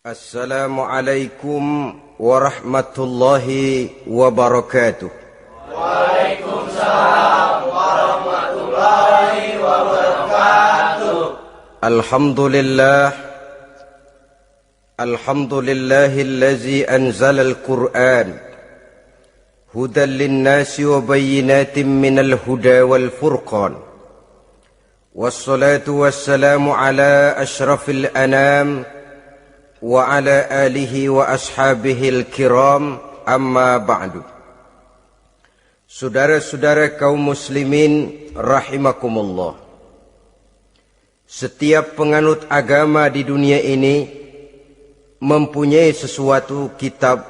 Assalamualaikum warahmatullahi wabarakatuh. Waalaikumsalam warahmatullahi wabarakatuh. Alhamdulillahillazi anzala al-Qur'an hudan linnasi wa bayyinatin minal huda wal furqan. Wassalatu wassalamu ala ashrafil anam wa ala alihi wa ashabihil kiram, amma ba'du. Saudara-saudara kaum muslimin rahimakumullah, setiap penganut agama di dunia ini mempunyai sesuatu kitab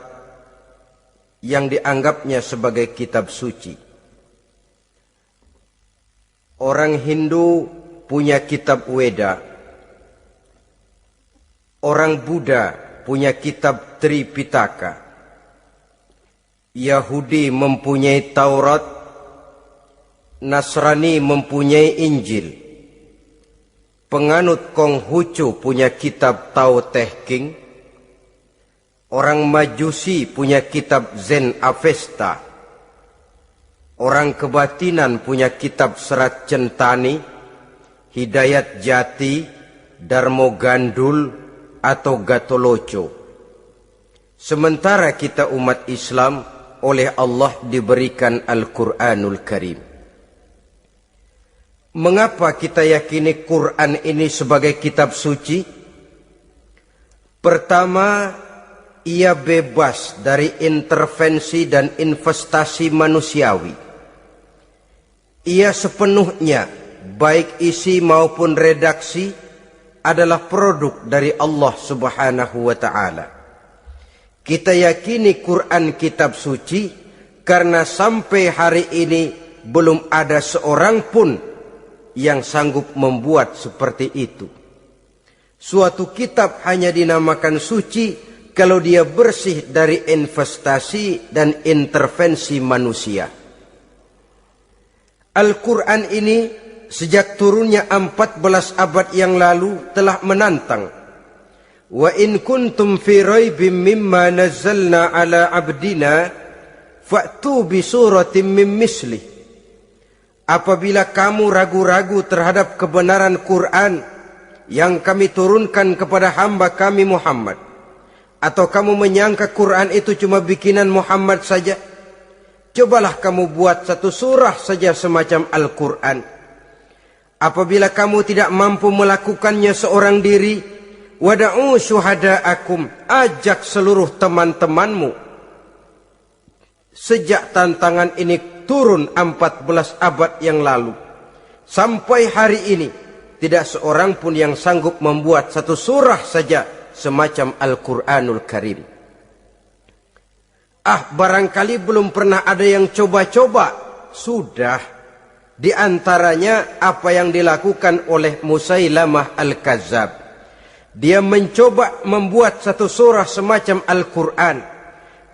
yang dianggapnya sebagai kitab suci. Orang Hindu punya kitab Weda, orang Buddha punya kitab Tripitaka, Yahudi mempunyai Taurat, Nasrani mempunyai Injil, penganut Konghucu punya kitab Tao Te Ching, orang Majusi punya kitab Zen Avesta, orang kebatinan punya kitab Serat Centani, Hidayat Jati, Darmo Gandul, atau Gatoloco. Sementara kita umat Islam oleh Allah diberikan Al-Quranul Karim. Mengapa kita yakini Quran ini sebagai kitab suci? Pertama, ia bebas dari intervensi dan investasi manusiawi. Ia sepenuhnya, baik isi maupun redaksi, adalah produk dari Allah Subhanahu wa ta'ala. Kita yakini Quran kitab suci karena sampai hari ini belum ada seorang pun yang sanggup membuat seperti itu. Suatu kitab hanya dinamakan suci kalau dia bersih dari investasi dan intervensi manusia. Al-Quran ini sejak turunnya 14 abad yang lalu telah menantang. Wa in kuntum fi raibim mimma nazzalna ala abdina fa'tu bi suratin min mislih. Apabila kamu ragu-ragu terhadap kebenaran Quran yang kami turunkan kepada hamba kami Muhammad, atau kamu menyangka Quran itu cuma bikinan Muhammad saja, cobalah kamu buat satu surah saja semacam Al-Quran. Apabila kamu tidak mampu melakukannya seorang diri, wada'u syuhada'akum, ajak seluruh teman-temanmu. Sejak tantangan ini turun 14 abad yang lalu, sampai hari ini, tidak seorang pun yang sanggup membuat satu surah saja semacam Al-Quranul Karim. Barangkali belum pernah ada yang coba-coba. Sudah. Di antaranya apa yang dilakukan oleh Musailamah Al-Kazzab. Dia mencoba membuat satu surah semacam Al-Quran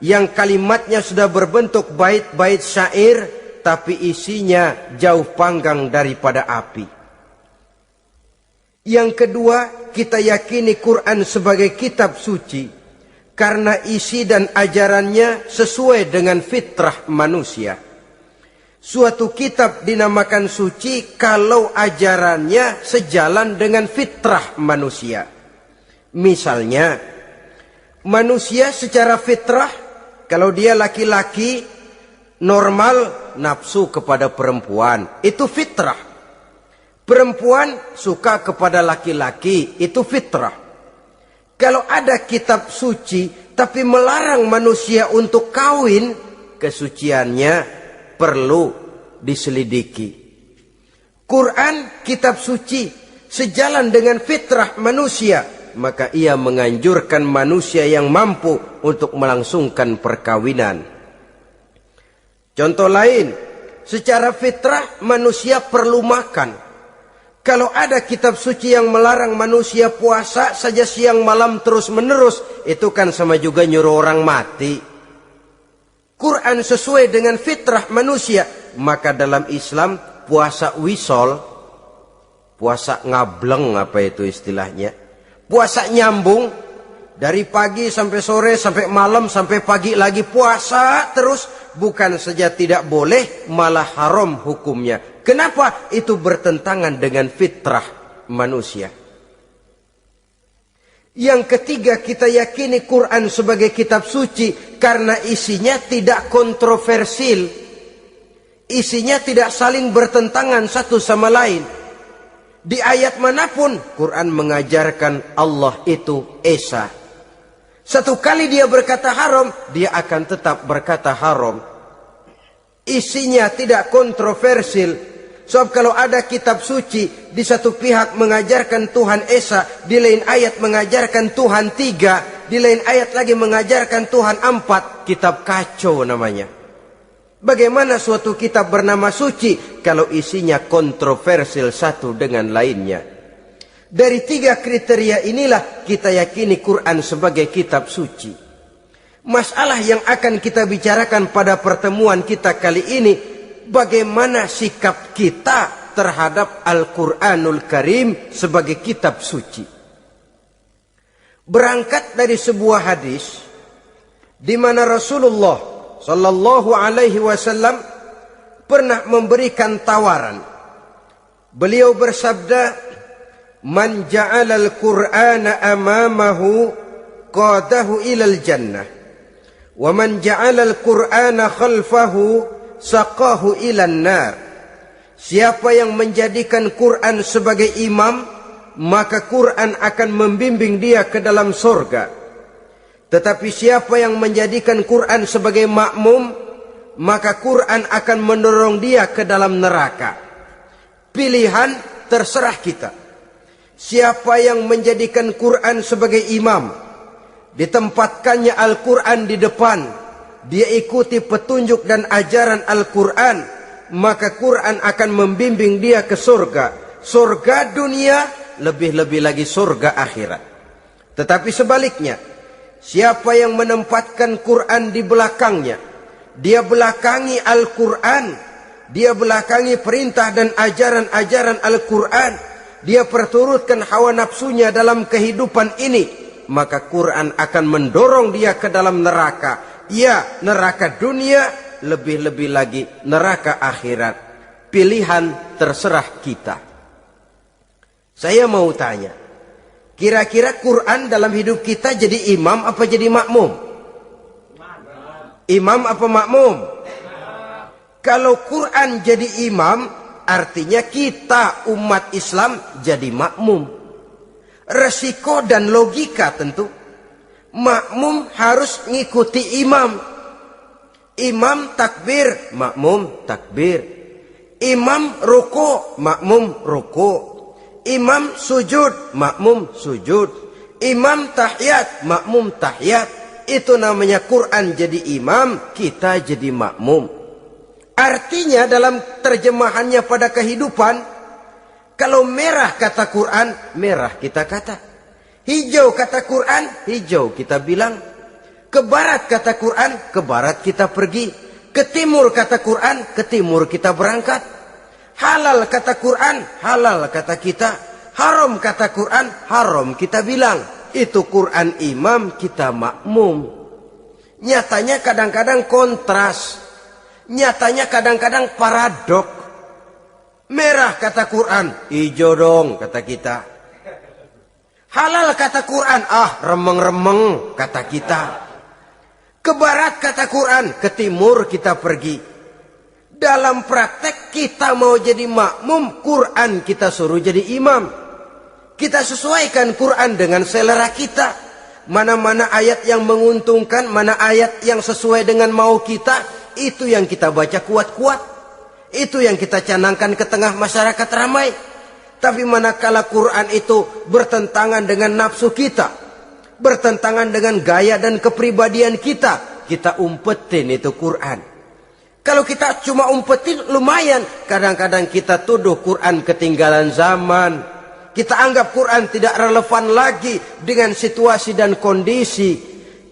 yang kalimatnya sudah berbentuk bait-bait syair, tapi isinya jauh panggang daripada api. Yang kedua, kita yakini Quran sebagai kitab suci karena isi dan ajarannya sesuai dengan fitrah manusia. Suatu kitab dinamakan suci kalau ajarannya sejalan dengan fitrah manusia. Misalnya, manusia secara fitrah, kalau dia laki-laki, normal nafsu kepada perempuan, itu fitrah. Perempuan suka kepada laki-laki, itu fitrah. Kalau ada kitab suci, tapi melarang manusia untuk kawin, kesuciannya perlu diselidiki. Quran kitab suci sejalan dengan fitrah manusia, maka ia menganjurkan manusia yang mampu untuk melangsungkan perkawinan. Contoh lain, secara fitrah manusia perlu makan. Kalau ada kitab suci yang melarang manusia puasa saja siang malam terus menerus, itu kan sama juga nyuruh orang mati. Quran sesuai dengan fitrah manusia, maka dalam Islam puasa wisol, puasa ngableng apa itu istilahnya, puasa nyambung, Dari pagi sampai sore, sampai malam, sampai pagi lagi puasa terus. Bukan saja tidak boleh, malah haram hukumnya. Kenapa? Itu bertentangan dengan fitrah manusia. Yang ketiga, kita yakini Quran sebagai kitab suci karena isinya tidak kontroversil. Isinya tidak saling bertentangan satu sama lain. Di ayat manapun Quran mengajarkan Allah itu Esa. Satu kali dia berkata haram, dia akan tetap berkata haram. Isinya tidak kontroversil. Sebab kalau ada kitab suci, di satu pihak mengajarkan Tuhan Esa, di lain ayat mengajarkan Tuhan 3, di lain ayat lagi mengajarkan Tuhan 4, kitab kacau namanya. Bagaimana suatu kitab bernama suci kalau isinya kontroversil satu dengan lainnya? Dari 3 kriteria inilah kita yakini Quran sebagai kitab suci. Masalah yang akan kita bicarakan pada pertemuan kita kali ini, bagaimana sikap kita terhadap Al-Quranul Karim sebagai kitab suci. Berangkat dari sebuah hadis di mana Rasulullah sallallahu alaihi wasallam pernah memberikan tawaran. Beliau bersabda, "Man ja'ala al-Qur'ana amamahu qadahu ilal jannah, wa man ja'ala al-Qur'ana khalfahu saqahu ilan nar." Siapa yang menjadikan Quran sebagai imam, maka Quran akan membimbing dia ke dalam surga. Tetapi siapa yang menjadikan Quran sebagai makmum, maka Quran akan mendorong dia ke dalam neraka. Pilihan terserah kita. Siapa yang menjadikan Quran sebagai imam, ditempatkannya Al-Quran di depan, dia ikuti petunjuk dan ajaran Al-Quran, maka Quran akan membimbing dia ke surga. Surga dunia, lebih-lebih lagi surga akhirat. Tetapi sebaliknya, siapa yang menempatkan Quran di belakangnya, dia belakangi Al-Quran, dia belakangi perintah dan ajaran-ajaran Al-Quran, dia perturutkan hawa nafsunya dalam kehidupan ini, maka Quran akan mendorong dia ke dalam neraka. Ya, neraka dunia, lebih-lebih lagi neraka akhirat. Pilihan terserah kita. Saya mau tanya, kira-kira Quran dalam hidup kita jadi imam apa jadi makmum? Imam apa makmum? Kalau Quran jadi imam, artinya kita umat Islam jadi makmum. Resiko dan logika tentu. Makmum harus ngikuti imam. Imam takbir, makmum takbir. Imam ruku, makmum ruku. Imam sujud, makmum sujud. Imam tahiyat, makmum tahiyat. Itu namanya Quran jadi imam, kita jadi makmum. Artinya dalam terjemahannya pada kehidupan, kalau merah kata Quran, merah kita kata. Hijau kata Quran, hijau kita bilang. Ke barat kata Quran, ke barat kita pergi. Ke timur kata Quran, ke timur kita berangkat. Halal kata Quran, halal kata kita. Haram kata Quran, haram kita bilang. Itu Quran imam, kita makmum. Nyatanya kadang-kadang kontras. Nyatanya kadang-kadang paradok. Merah kata Quran, hijau dong kata kita. Halal kata Quran, remeng-remeng kata kita. Ke barat kata Quran, ke timur kita pergi. Dalam praktek kita mau jadi makmum, Quran kita suruh jadi imam. Kita sesuaikan Quran dengan selera kita. Mana-mana ayat yang menguntungkan, mana ayat yang sesuai dengan mau kita, itu yang kita baca kuat-kuat. Itu yang kita canangkan ke tengah masyarakat ramai. Tapi manakala Quran itu bertentangan dengan nafsu kita, bertentangan dengan gaya dan kepribadian kita, kita umpetin itu Quran. Kalau kita cuma umpetin lumayan, kadang-kadang kita tuduh Quran ketinggalan zaman. Kita anggap Quran tidak relevan lagi dengan situasi dan kondisi.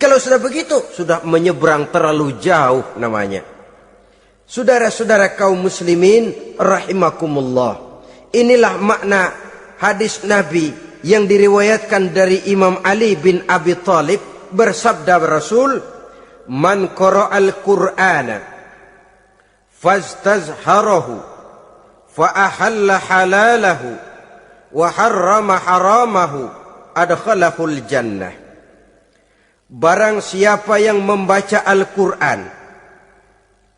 Kalau sudah begitu, sudah menyeberang terlalu jauh namanya. Saudara-saudara kaum muslimin rahimakumullah. Inilah makna hadis Nabi yang diriwayatkan dari Imam Ali bin Abi Thalib, bersabda Rasul, "Man qara'al Qur'ana fastazharahu fa ahalla halalahu wa harrama haramahu adkhalahul jannah." Barang siapa yang membaca Al-Quran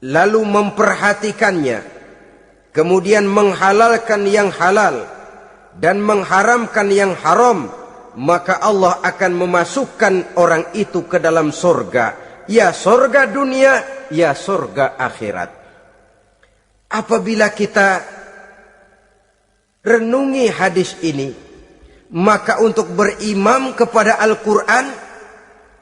lalu memperhatikannya, kemudian menghalalkan yang halal dan mengharamkan yang haram, maka Allah akan memasukkan orang itu ke dalam surga, ya surga dunia, ya surga akhirat. Apabila kita renungi hadis ini, maka untuk berimam kepada Al-Quran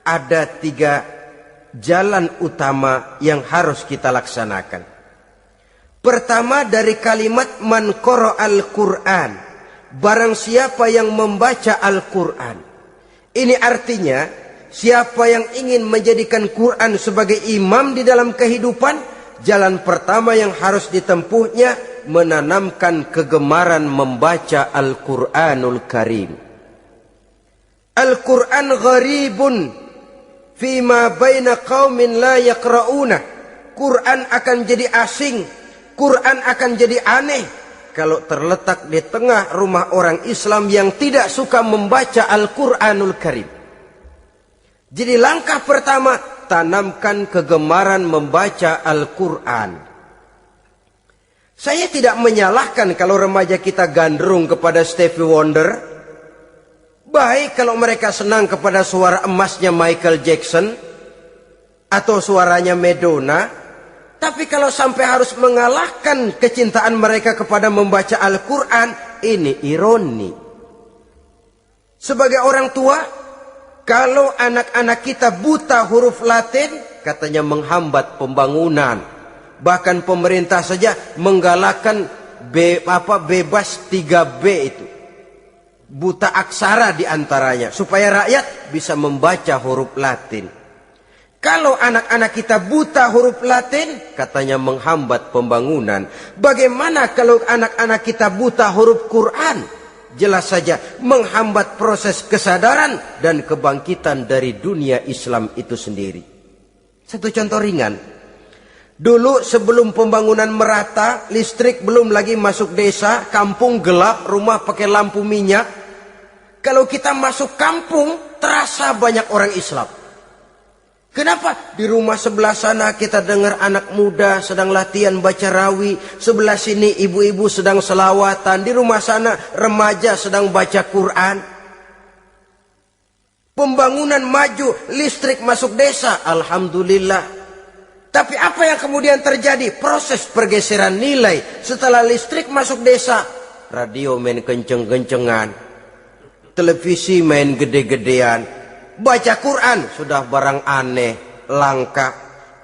ada 3 jalan utama yang harus kita laksanakan. Pertama, dari kalimat man qara'al Qur'an, barang siapa yang membaca Al-Quran. Ini artinya siapa yang ingin menjadikan Quran sebagai imam di dalam kehidupan, jalan pertama yang harus ditempuhnya menanamkan kegemaran membaca Al-Quranul Karim. Al-Quran gharibun fima baina qaumin la yaqra'una. Quran akan jadi asing, Quran akan jadi aneh kalau terletak di tengah rumah orang Islam yang tidak suka membaca Al-Quranul Karim. Jadi langkah pertama, tanamkan kegemaran membaca Al-Quran. Saya tidak menyalahkan kalau remaja kita gandrung kepada Stevie Wonder. Baik kalau mereka senang kepada suara emasnya Michael Jackson atau suaranya Madonna. Tapi kalau sampai harus mengalahkan kecintaan mereka kepada membaca Al-Quran, ini ironi. Sebagai orang tua, kalau anak-anak kita buta huruf Latin, katanya menghambat pembangunan. Bahkan pemerintah saja menggalakkan bebas 3B itu. Buta aksara diantaranya, supaya rakyat bisa membaca huruf Latin. Kalau anak-anak kita buta huruf Latin, katanya menghambat pembangunan. Bagaimana kalau anak-anak kita buta huruf Quran? Jelas saja menghambat proses kesadaran dan kebangkitan dari dunia Islam itu sendiri. Satu contoh ringan. Dulu sebelum pembangunan merata, listrik belum lagi masuk desa, kampung gelap, rumah pakai lampu minyak. Kalau kita masuk kampung, terasa banyak orang Islam. Kenapa? Di rumah sebelah sana kita dengar anak muda sedang latihan baca rawi. Sebelah sini ibu-ibu sedang selawatan. Di rumah sana remaja sedang baca Quran. Pembangunan maju, listrik masuk desa. Alhamdulillah. Tapi apa yang kemudian terjadi? Proses pergeseran nilai. Setelah listrik masuk desa, radio main kenceng-kencengan, televisi main gede-gedean, baca Quran sudah barang aneh, langka.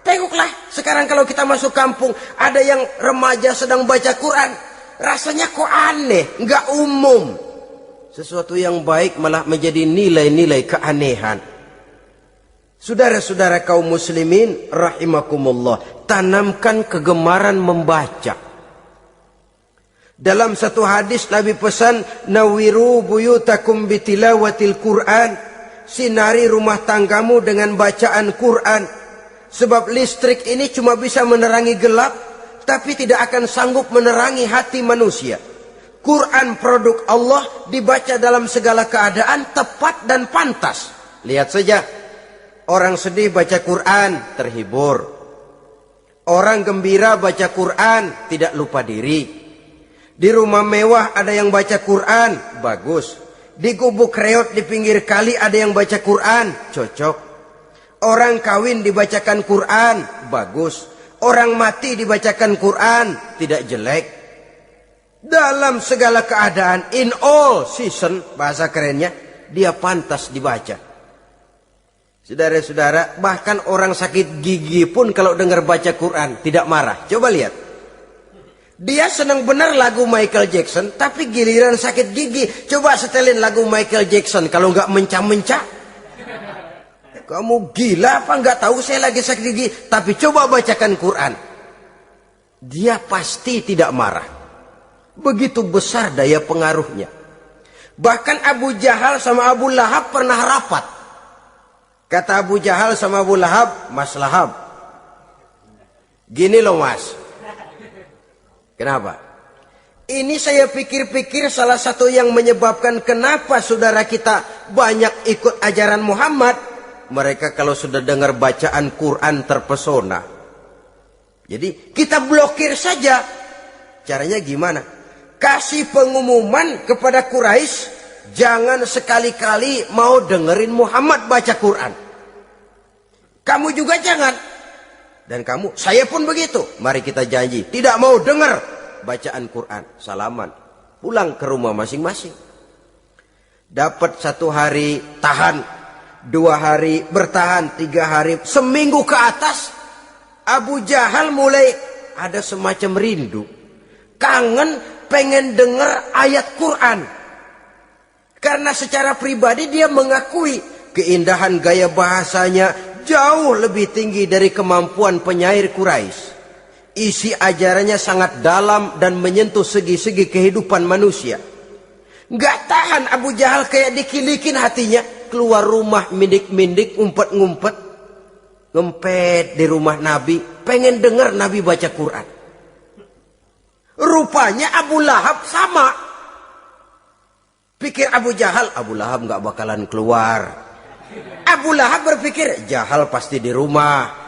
Tengoklah sekarang kalau kita masuk kampung, ada yang remaja sedang baca Quran, rasanya kok aneh, nggak umum. Sesuatu yang baik malah menjadi nilai-nilai keanehan. Saudara-saudara kaum muslimin rahimakumullah, tanamkan kegemaran membaca. Dalam satu hadis Nabi pesan, nawiru buyutakum bitilawatil Quran. Sinari rumah tanggamu dengan bacaan Quran. Sebab listrik ini cuma bisa menerangi gelap, tapi tidak akan sanggup menerangi hati manusia. Quran produk Allah, dibaca dalam segala keadaan, tepat dan pantas. Lihat saja, orang sedih baca Quran, terhibur. Orang gembira baca Quran, tidak lupa diri. Di rumah mewah ada yang baca Quran, bagus. Di gubuk reot di pinggir kali ada yang baca Quran, cocok. Orang kawin dibacakan Quran, bagus. Orang mati dibacakan Quran, tidak jelek. Dalam segala keadaan, in all season, bahasa kerennya, dia pantas dibaca. Saudara-saudara, bahkan orang sakit gigi pun kalau dengar baca Quran tidak marah. Coba lihat. Dia senang benar lagu Michael Jackson, tapi giliran sakit gigi, coba setelin lagu Michael Jackson kalau nggak mencah-mencah. Kamu gila apa nggak tahu saya lagi sakit gigi, tapi coba bacakan Quran. Dia pasti tidak marah. Begitu besar daya pengaruhnya. Bahkan Abu Jahal sama Abu Lahab pernah rapat. Kata Abu Jahal sama Abu Lahab, Mas Lahab, gini loh mas. Kenapa? Ini saya pikir-pikir salah satu yang menyebabkan kenapa saudara kita banyak ikut ajaran Muhammad. Mereka kalau sudah dengar bacaan Quran terpesona. Jadi kita blokir saja. Caranya gimana? Kasih pengumuman kepada Quraisy, jangan sekali-kali mau dengerin Muhammad baca Quran. Kamu juga jangan. Dan kamu, saya pun begitu. Mari kita janji, tidak mau dengar bacaan Quran. Salaman, pulang ke rumah masing-masing. Dapat 1 hari tahan, 2 hari bertahan, 3 hari, seminggu ke atas, Abu Jahal mulai ada semacam rindu, kangen, pengen dengar ayat Quran. Karena secara pribadi dia mengakui keindahan gaya bahasanya jauh lebih tinggi dari kemampuan penyair Quraisy. Isi ajarannya sangat dalam dan menyentuh segi-segi kehidupan manusia. Nggak tahan Abu Jahal, kayak dikilikin hatinya. Keluar rumah mindik-mindik, ngumpet-ngumpet, ngempet di rumah Nabi, pengen dengar Nabi baca Quran. Rupanya Abu Lahab sama. Pikir Abu Jahal, Abu Lahab nggak bakalan keluar. Abu Lahab berpikir, Jahal pasti di rumah.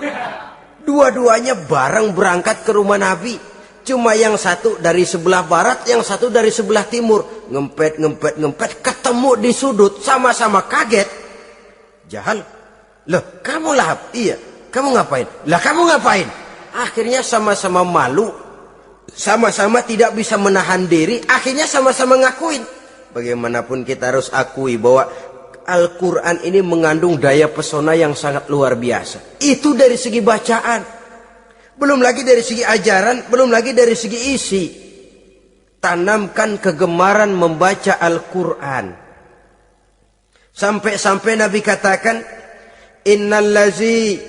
Dua-duanya bareng berangkat ke rumah Nabi. Cuma yang satu dari sebelah barat, yang satu dari sebelah timur. Ngempet, ketemu di sudut, sama-sama kaget. Jahal, loh kamu Lahab? Iya, kamu ngapain? Lah kamu ngapain? Akhirnya sama-sama malu, sama-sama tidak bisa menahan diri, akhirnya sama-sama ngakuin. Bagaimanapun kita harus akui bahwa Al-Quran ini mengandung daya pesona yang sangat luar biasa. Itu dari segi bacaan. Belum lagi dari segi ajaran, belum lagi dari segi isi. Tanamkan kegemaran membaca Al-Quran. Sampai-sampai Nabi katakan, Innallazi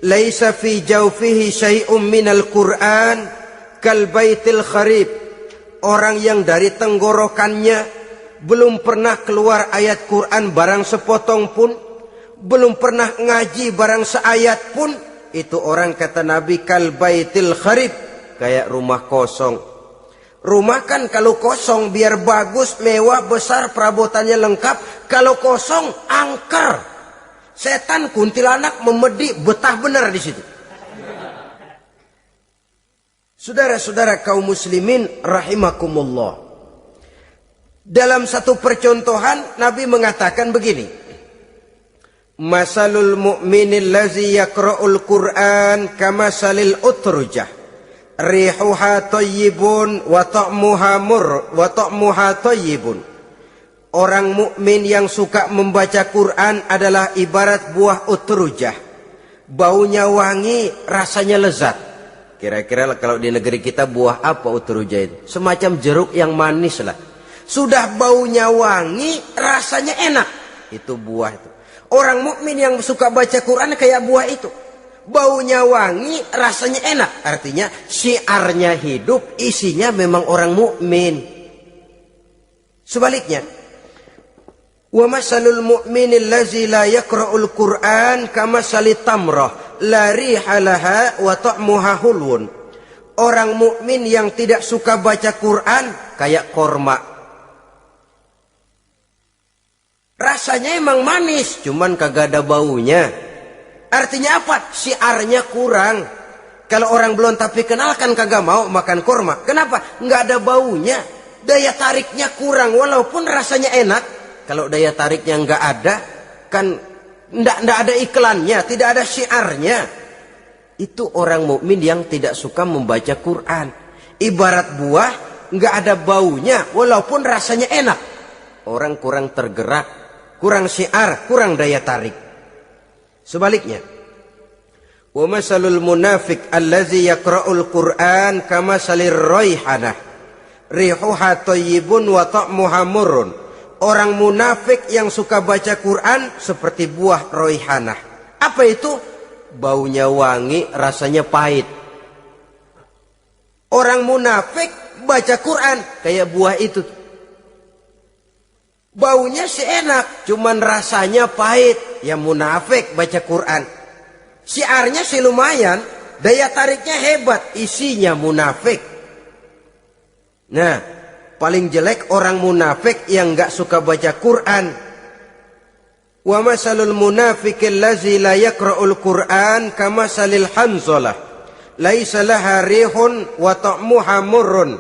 laisa fi jawfihi syai'um minal Qur'an kal baitil kharib. Orang yang dari tenggorokannya belum pernah keluar ayat Quran barang sepotong pun, belum pernah ngaji barang seayat pun, itu orang kata Nabi kal baitil kharib, kayak rumah kosong. Rumah kan kalau kosong biar bagus, mewah, besar, perabotannya lengkap. Kalau kosong angker, setan kuntilanak memedi betah benar di situ. Saudara-saudara kaum muslimin rahimakumullah. Dalam satu percontohan Nabi mengatakan begini, Masalul mu'minil lazi yaqra'ul Qur'an kamasalil utrujah rihuha thayyibun wa ta'muha thayyibun. Orang mukmin yang suka membaca Quran adalah ibarat buah utrujah. Baunya wangi, rasanya lezat. Kira-kira kalau di negeri kita buah apa utrujah itu? Semacam jeruk yang manis lah. Sudah baunya wangi, rasanya enak. Itu buah itu. Orang mukmin yang suka baca Quran kayak buah itu. Baunya wangi, rasanya enak. Artinya syiarnya hidup, isinya memang orang mukmin. Sebaliknya, wa masalul mu'minil lazi la yaqra'ul Qur'an kamasalit tamrah la riha laha wa ta'muha hulwun. Orang mukmin yang tidak suka baca Quran kayak korma. Rasanya emang manis, cuman kagak ada baunya. Artinya apa? Syiarnya kurang. Kalau orang belum tapi kenal kan kagak mau makan korma. Kenapa? Nggak ada baunya. Daya tariknya kurang, walaupun rasanya enak. Kalau daya tariknya nggak ada, kan nggak ada iklannya, tidak ada syiarnya. Itu orang mukmin yang tidak suka membaca Quran. Ibarat buah, nggak ada baunya, walaupun rasanya enak. Orang kurang tergerak, kurang syiar, kurang daya tarik. Sebaliknya, wa masalul munafiq allazi yaqra'ul Qur'an kamasalir raihanah rihuha thayyibun wa ta'muha murrun. Orang munafik yang suka baca Quran seperti buah raihanah. Apa itu? Baunya wangi, rasanya pahit. Orang munafik baca Quran kayak buah itu. Baunya sih enak, cuman rasanya pahit. Ya munafik baca Quran. Syiarnya sih lumayan, daya tariknya hebat, isinya munafik. Nah, paling jelek orang munafik yang gak suka baca Quran. Wa masalul munafiqil lazi la yaqra'ul Qur'an kama salil hanzalah laisa laha rihun wa ta'muha murrun.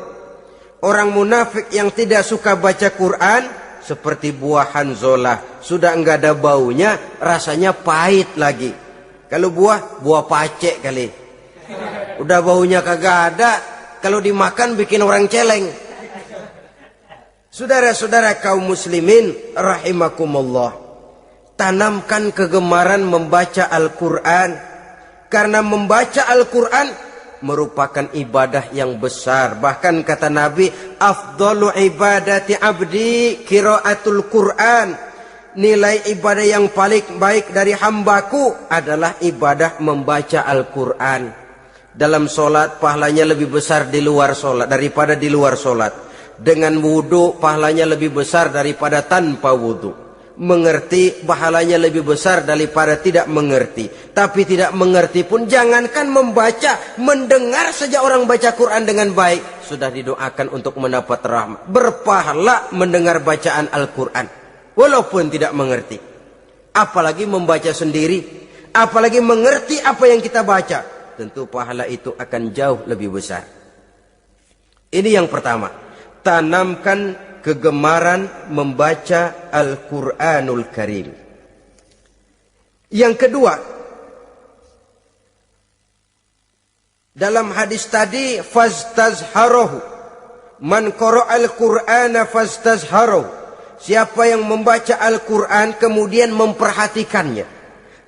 Orang munafik yang tidak suka baca Quran seperti buah hanzalah, sudah enggak ada baunya, rasanya pahit lagi. Kalau buah pacek kali. Udah baunya kagak ada, kalau dimakan bikin orang celeng. Saudara-saudara kaum muslimin rahimakumullah, tanamkan kegemaran membaca Al-Quran. Karena membaca Al-Quran merupakan ibadah yang besar. Bahkan kata Nabi, afdalu ibadati abdi qiraatul Quran. Nilai ibadah yang paling baik dari hambaku adalah ibadah membaca Al-Quran. Dalam solat pahalanya lebih besar di luar solat daripada di luar solat. Dengan wudu pahalanya lebih besar daripada tanpa wudu. Mengerti pahalanya lebih besar daripada tidak mengerti. Tapi tidak mengerti pun jangankan membaca, mendengar saja orang baca Quran dengan baik sudah didoakan untuk mendapat rahmat. Berpahala mendengar bacaan Al-Quran walaupun tidak mengerti. Apalagi membaca sendiri, apalagi mengerti apa yang kita baca, tentu pahala itu akan jauh lebih besar. Ini yang pertama, tanamkan kegemaran membaca Al-Quranul Karim. Yang kedua, dalam hadis tadi, fastazharahu, man qara'al Qur'ana fastazharahu. Siapa yang membaca Al-Quran kemudian memperhatikannya.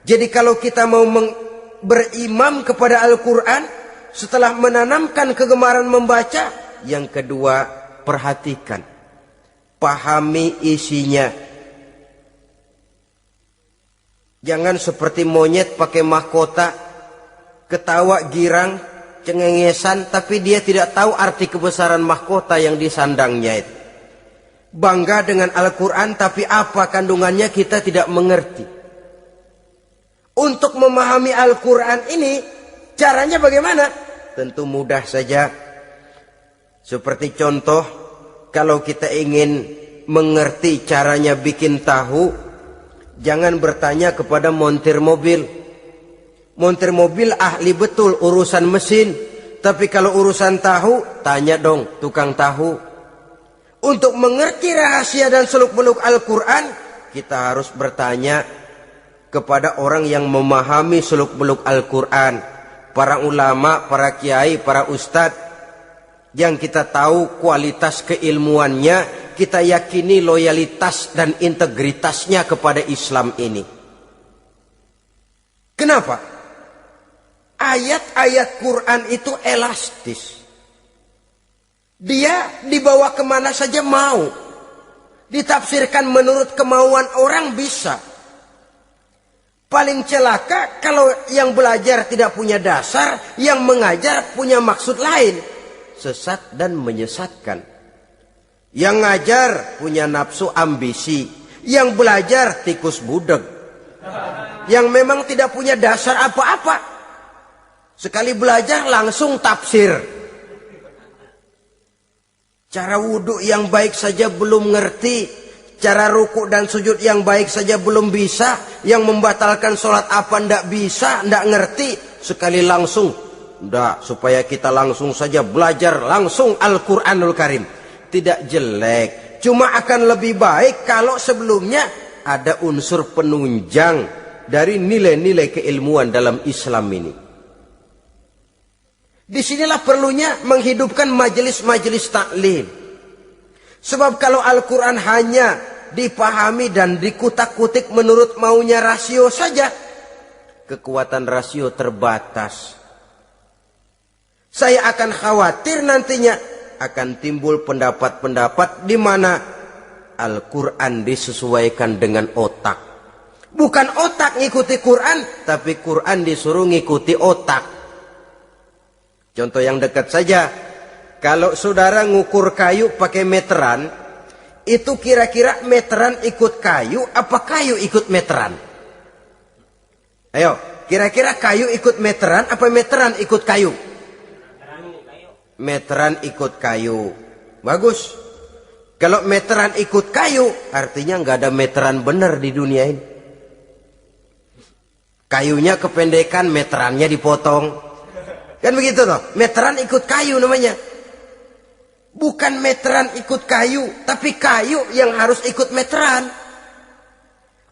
Jadi kalau kita mau berimam kepada Al-Quran, setelah menanamkan kegemaran membaca, yang kedua, perhatikan. Pahami isinya. Jangan seperti monyet pakai mahkota, ketawa girang, cengengesan, tapi dia tidak tahu arti kebesaran mahkota yang disandangnya itu. Bangga dengan Al-Quran, tapi apa kandungannya kita tidak mengerti. Untuk memahami Al-Quran ini, caranya bagaimana? Tentu mudah saja. Seperti contoh, kalau kita ingin mengerti caranya bikin tahu, jangan bertanya kepada montir mobil. Montir mobil ahli betul urusan mesin, tapi kalau urusan tahu, tanya dong tukang tahu. Untuk mengerti rahasia dan seluk-beluk Al-Quran, kita harus bertanya kepada orang yang memahami seluk-beluk Al-Quran. Para ulama, para kiai, para ustadz, yang kita tahu kualitas keilmuannya, kita yakini loyalitas dan integritasnya kepada Islam ini. Kenapa? Ayat-ayat Quran itu elastis. Dia dibawa kemana saja mau. Ditafsirkan menurut kemauan orang bisa. Paling celaka kalau yang belajar tidak punya dasar, yang mengajar punya maksud lain. Sesat dan menyesatkan. Yang ngajar punya nafsu ambisi, yang belajar tikus budeg. Yang memang tidak punya dasar apa-apa. Sekali belajar langsung tafsir. Cara wudhu yang baik saja belum ngerti. Cara ruku dan sujud yang baik saja belum bisa. Yang membatalkan sholat apa ndak bisa, ndak ngerti. Sekali langsung. Ndak, supaya kita langsung saja belajar langsung Al-Quranul Karim. Tidak jelek. Cuma akan lebih baik kalau sebelumnya ada unsur penunjang dari nilai-nilai keilmuan dalam Islam ini. Disinilah perlunya menghidupkan majelis-majelis taklim. Sebab kalau Al-Quran hanya dipahami dan dikutak-kutik menurut maunya rasio saja, kekuatan rasio terbatas. Saya akan khawatir nantinya akan timbul pendapat-pendapat di mana Al-Quran disesuaikan dengan otak. Bukan otak ngikuti Quran, tapi Quran disuruh ngikuti otak. Contoh yang dekat saja, kalau saudara ngukur kayu pakai meteran, itu kira-kira meteran ikut kayu apa kayu ikut meteran? Ayo, kira-kira kayu ikut meteran apa meteran ikut kayu? Meteran ikut kayu. Bagus. Kalau meteran ikut kayu, artinya nggak ada meteran benar di dunia ini. Kayunya kependekan, meterannya dipotong. Kan begitu toh? Meteran ikut kayu namanya. Bukan meteran ikut kayu, tapi kayu yang harus ikut meteran.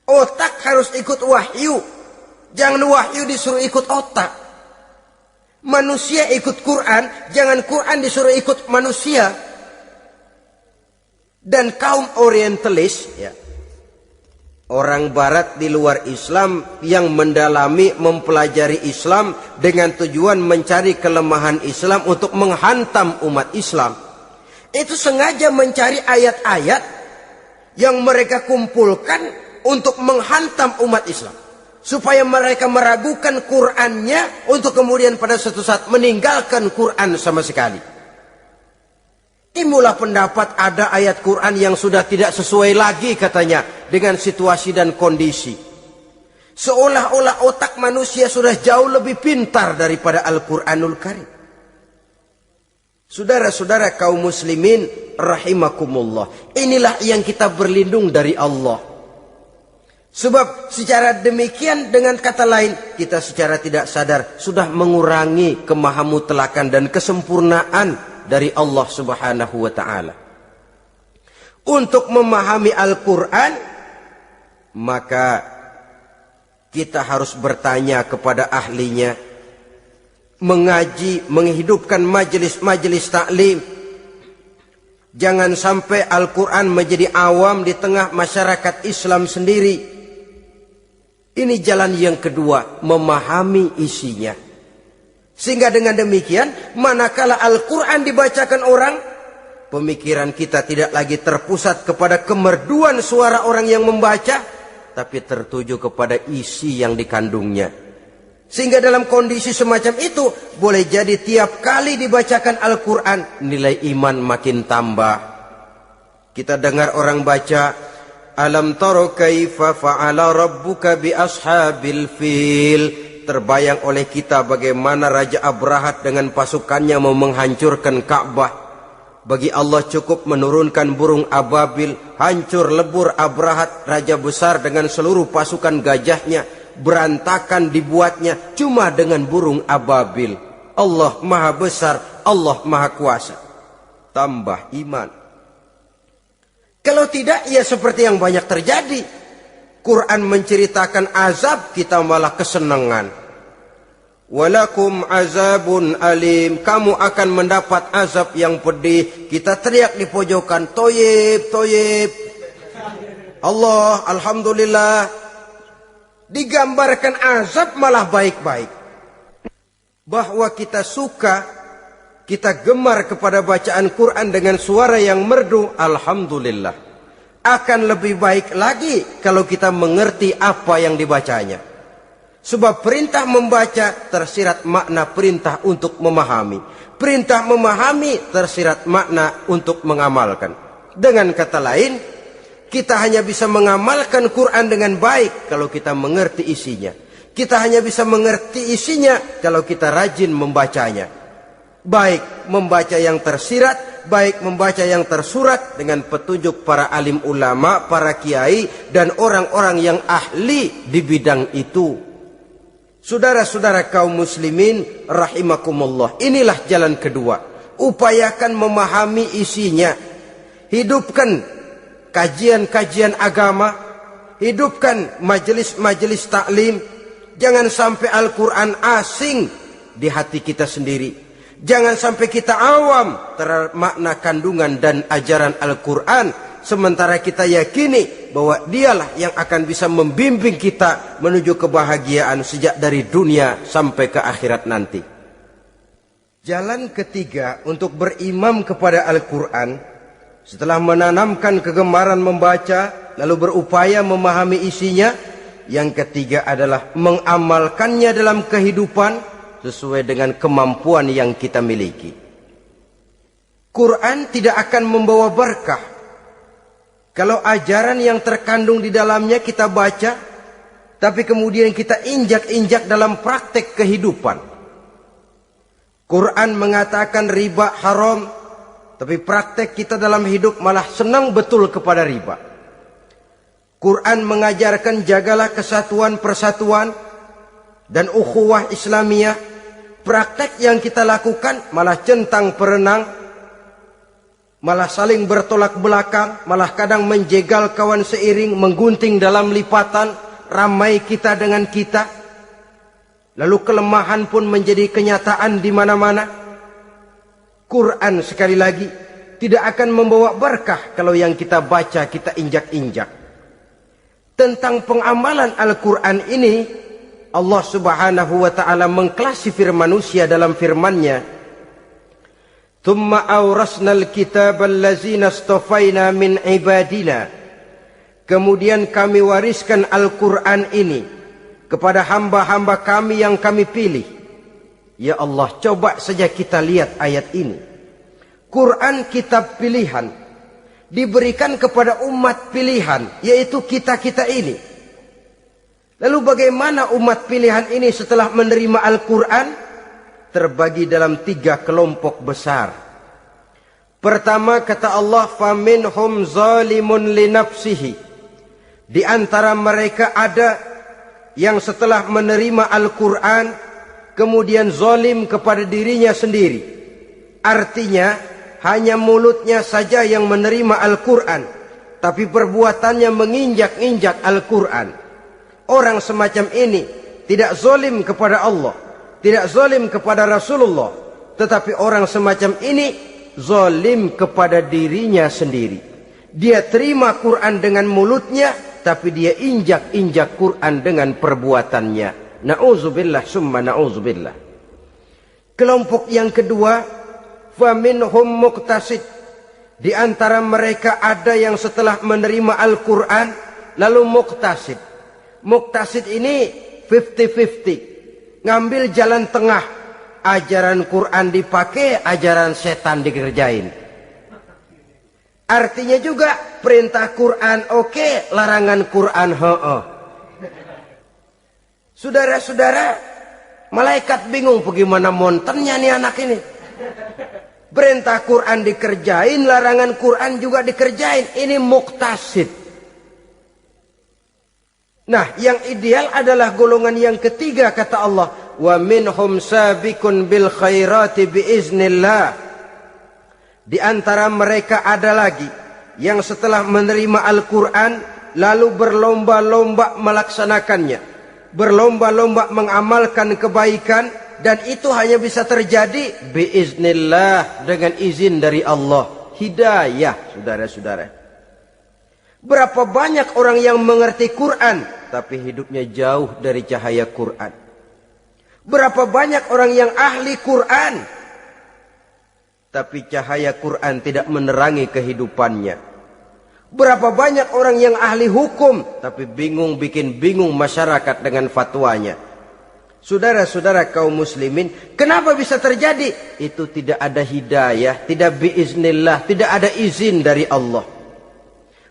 Otak harus ikut wahyu. Jangan wahyu disuruh ikut otak. Manusia ikut Quran, jangan Quran disuruh ikut manusia. Dan kaum orientalis, ya, orang barat di luar Islam yang mendalami, mempelajari Islam dengan tujuan mencari kelemahan Islam untuk menghantam umat Islam. Itu sengaja mencari ayat-ayat yang mereka kumpulkan untuk menghantam umat Islam. Supaya mereka meragukan Qur'annya untuk kemudian pada suatu saat meninggalkan Qur'an sama sekali. Timbullah pendapat ada ayat Qur'an yang sudah tidak sesuai lagi katanya dengan situasi dan kondisi. Seolah-olah otak manusia sudah jauh lebih pintar daripada Al-Qur'anul Karim. Saudara-saudara kaum muslimin rahimakumullah. Inilah yang kita berlindung dari Allah. Sebab secara demikian dengan kata lain, kita secara tidak sadar sudah mengurangi kemahamutlakan dan kesempurnaan dari Allah Subhanahu wa ta'ala. Untuk memahami Al-Quran, maka kita harus bertanya kepada ahlinya, mengaji, menghidupkan majelis-majelis taklim. Jangan sampai Al-Quran menjadi awam di tengah masyarakat Islam sendiri. Ini jalan yang kedua, memahami isinya. Sehingga dengan demikian, manakala Al-Quran dibacakan orang, pemikiran kita tidak lagi terpusat kepada kemerduan suara orang yang membaca, tapi tertuju kepada isi yang dikandungnya. Sehingga dalam kondisi semacam itu, boleh jadi tiap kali dibacakan Al-Quran, nilai iman makin tambah. Kita dengar orang baca, Alam taro kaifa fa'ala rabbuka bi ashabil fil. Terbayang oleh kita bagaimana Raja Abrahat dengan pasukannya mau menghancurkan Ka'bah. Bagi Allah cukup menurunkan burung ababil, hancur lebur Abrahat, raja besar dengan seluruh pasukan gajahnya. Berantakan dibuatnya cuma dengan burung ababil. Allah maha besar, Allah maha kuasa. Tambah iman. Kalau tidak, ya seperti yang banyak terjadi. Quran menceritakan azab, kita malah kesenangan. Walakum azabun alim. Kamu akan mendapat azab yang pedih. Kita teriak di pojokan, toyib, toyib. Allah, alhamdulillah. Digambarkan azab malah baik-baik. Bahwa kita suka, kita gemar kepada bacaan Quran dengan suara yang merdu, alhamdulillah. Akan lebih baik lagi kalau kita mengerti apa yang dibacanya. Sebab perintah membaca tersirat makna perintah untuk memahami. Perintah memahami tersirat makna untuk mengamalkan. Dengan kata lain, kita hanya bisa mengamalkan Quran dengan baik kalau kita mengerti isinya. Kita hanya bisa mengerti isinya kalau kita rajin membacanya. Baik membaca yang tersirat, baik membaca yang tersurat dengan petunjuk para alim ulama, para kiai, dan orang-orang yang ahli di bidang itu. Saudara-saudara kaum muslimin rahimakumullah. Inilah jalan kedua. Upayakan memahami isinya. Hidupkan kajian-kajian agama, hidupkan majelis-majelis taklim. Jangan sampai Al-Quran asing di hati kita sendiri. Jangan sampai kita awam terhadap makna kandungan dan ajaran Al-Quran, sementara kita yakini bahwa dialah yang akan bisa membimbing kita menuju kebahagiaan sejak dari dunia sampai ke akhirat nanti. Jalan ketiga untuk berimam kepada Al-Quran, setelah menanamkan kegemaran membaca, lalu berupaya memahami isinya, yang ketiga adalah mengamalkannya dalam kehidupan sesuai dengan kemampuan yang kita miliki. Quran tidak akan membawa berkah Kalau ajaran yang terkandung di dalamnya kita baca, tapi kemudian kita injak-injak dalam praktek kehidupan. Quran mengatakan riba haram, tapi praktek kita dalam hidup malah senang betul kepada riba. Quran mengajarkan jagalah kesatuan persatuan dan ukhuwah Islamiyah. Praktek yang kita lakukan malah centang perenang, malah saling bertolak belakang, malah kadang menjegal kawan seiring, menggunting dalam lipatan, ramai kita dengan kita. Lalu kelemahan pun menjadi kenyataan di mana-mana. Quran sekali lagi tidak akan membawa berkah kalau yang kita baca kita injak-injak. Tentang pengamalan Al-Quran ini, Allah Subhanahu wa ta'ala mengklasifikasi manusia dalam firman-Nya, "Tsumma awrasnal kitabal ladzina astafaina min ibadina." Kemudian kami wariskan Al-Quran ini kepada hamba-hamba kami yang kami pilih. Ya Allah, coba saja kita lihat ayat ini. Quran kitab pilihan, diberikan kepada umat pilihan, yaitu kita-kita ini. Lalu bagaimana umat pilihan ini setelah menerima Al-Quran? Terbagi dalam 3 kelompok besar. Pertama, kata Allah, "Faminhum zalimun li nafsihi." Di antara mereka ada yang setelah menerima Al-Quran kemudian zalim kepada dirinya sendiri. Artinya hanya mulutnya saja yang menerima Al-Quran, tapi perbuatannya menginjak-injak Al-Quran. Orang semacam ini tidak zalim kepada Allah, tidak zalim kepada Rasulullah, tetapi orang semacam ini zalim kepada dirinya sendiri. Dia terima Quran dengan mulutnya, tapi dia injak-injak Quran dengan perbuatannya. Na'udzubillah summa na'udzubillah. Kelompok yang kedua, faminhum muqtasid. Di antara mereka ada yang setelah menerima Al-Quran lalu muqtasid. Muqtasid ini 50-50. Ngambil jalan tengah. Ajaran Quran dipakai, ajaran setan dikerjain. Artinya juga perintah Quran oke, larangan Quran ho-oh. Saudara-saudara, malaikat bingung bagaimana montennya nih anak ini. Perintah Quran dikerjain, larangan Quran juga dikerjain. Ini muqtasid. Nah, yang ideal adalah golongan yang ketiga, kata Allah, wa minhum sabiqun bil khairati biiznillah. Di antara mereka ada lagi yang setelah menerima Al-Quran lalu berlomba-lomba melaksanakannya, berlomba-lomba mengamalkan kebaikan, dan itu hanya bisa terjadi biiznillah, dengan izin dari Allah. Hidayah, saudara-saudara. Berapa banyak orang yang mengerti Quran tapi hidupnya jauh dari cahaya Quran. Berapa banyak orang yang ahli Quran tapi cahaya Quran tidak menerangi kehidupannya. Berapa banyak orang yang ahli hukum tapi bikin bingung masyarakat dengan fatwanya. Saudara-saudara kaum muslimin, kenapa bisa terjadi? Itu tidak ada hidayah, tidak biiznillah, tidak ada izin dari Allah.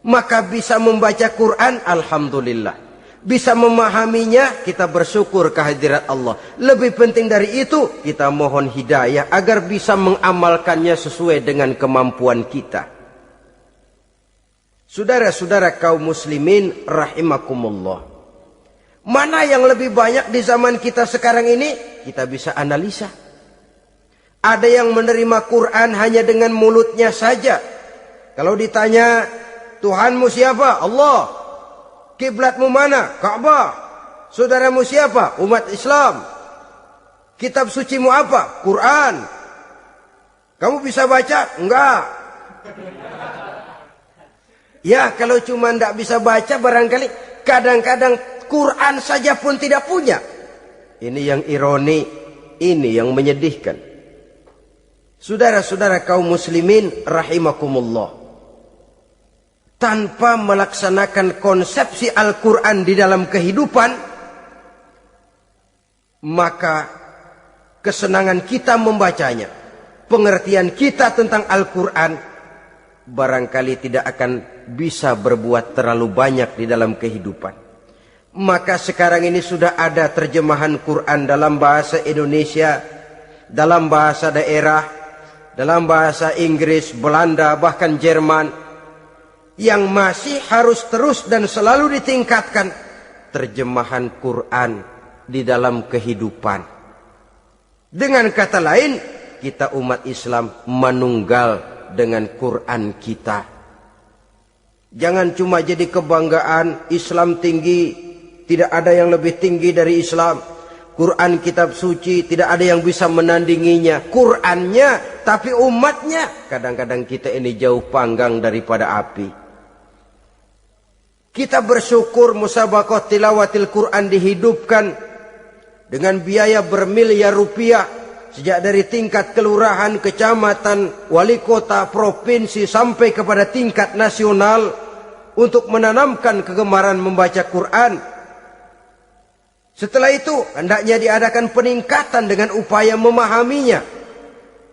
Maka bisa membaca Quran, alhamdulillah. Bisa memahaminya, kita bersyukur kehadirat Allah. Lebih penting dari itu, kita mohon hidayah agar bisa mengamalkannya sesuai dengan kemampuan kita. Saudara-saudara kaum muslimin rahimakumullah. Mana yang lebih banyak di zaman kita sekarang ini? Kita bisa analisa. Ada yang menerima Quran hanya dengan mulutnya saja. Kalau ditanya, Tuhanmu siapa? Allah. Kiblatmu mana? Ka'bah. Saudaramu siapa? Umat Islam. Kitab sucimu apa? Quran. Kamu bisa baca? Enggak. Ya, kalau cuma tidak bisa baca, barangkali kadang-kadang Quran saja pun tidak punya. Ini yang ironi, ini yang menyedihkan. Saudara-saudara kaum muslimin rahimakumullah. Tanpa melaksanakan konsepsi Al-Quran di dalam kehidupan, maka kesenangan kita membacanya, pengertian kita tentang Al-Quran barangkali tidak akan bisa berbuat terlalu banyak di dalam kehidupan. Maka sekarang ini sudah ada terjemahan Quran dalam bahasa Indonesia, dalam bahasa daerah, dalam bahasa Inggris, Belanda, bahkan Jerman, yang masih harus terus dan selalu ditingkatkan terjemahan Quran di dalam kehidupan. Dengan kata lain, kita umat Islam menunggal dengan Quran kita. Jangan cuma jadi kebanggaan Islam tinggi, tidak ada yang lebih tinggi dari Islam. Quran kitab suci, tidak ada yang bisa menandinginya. Qurannya, tapi umatnya. Kadang-kadang kita ini jauh panggang daripada api. Kita bersyukur musabaqah tilawatil Quran dihidupkan dengan biaya bermiliar rupiah. Sejak dari tingkat kelurahan, kecamatan, wali kota, provinsi, sampai kepada tingkat nasional. Untuk menanamkan kegemaran membaca Quran. Setelah itu hendaknya diadakan peningkatan dengan upaya memahaminya.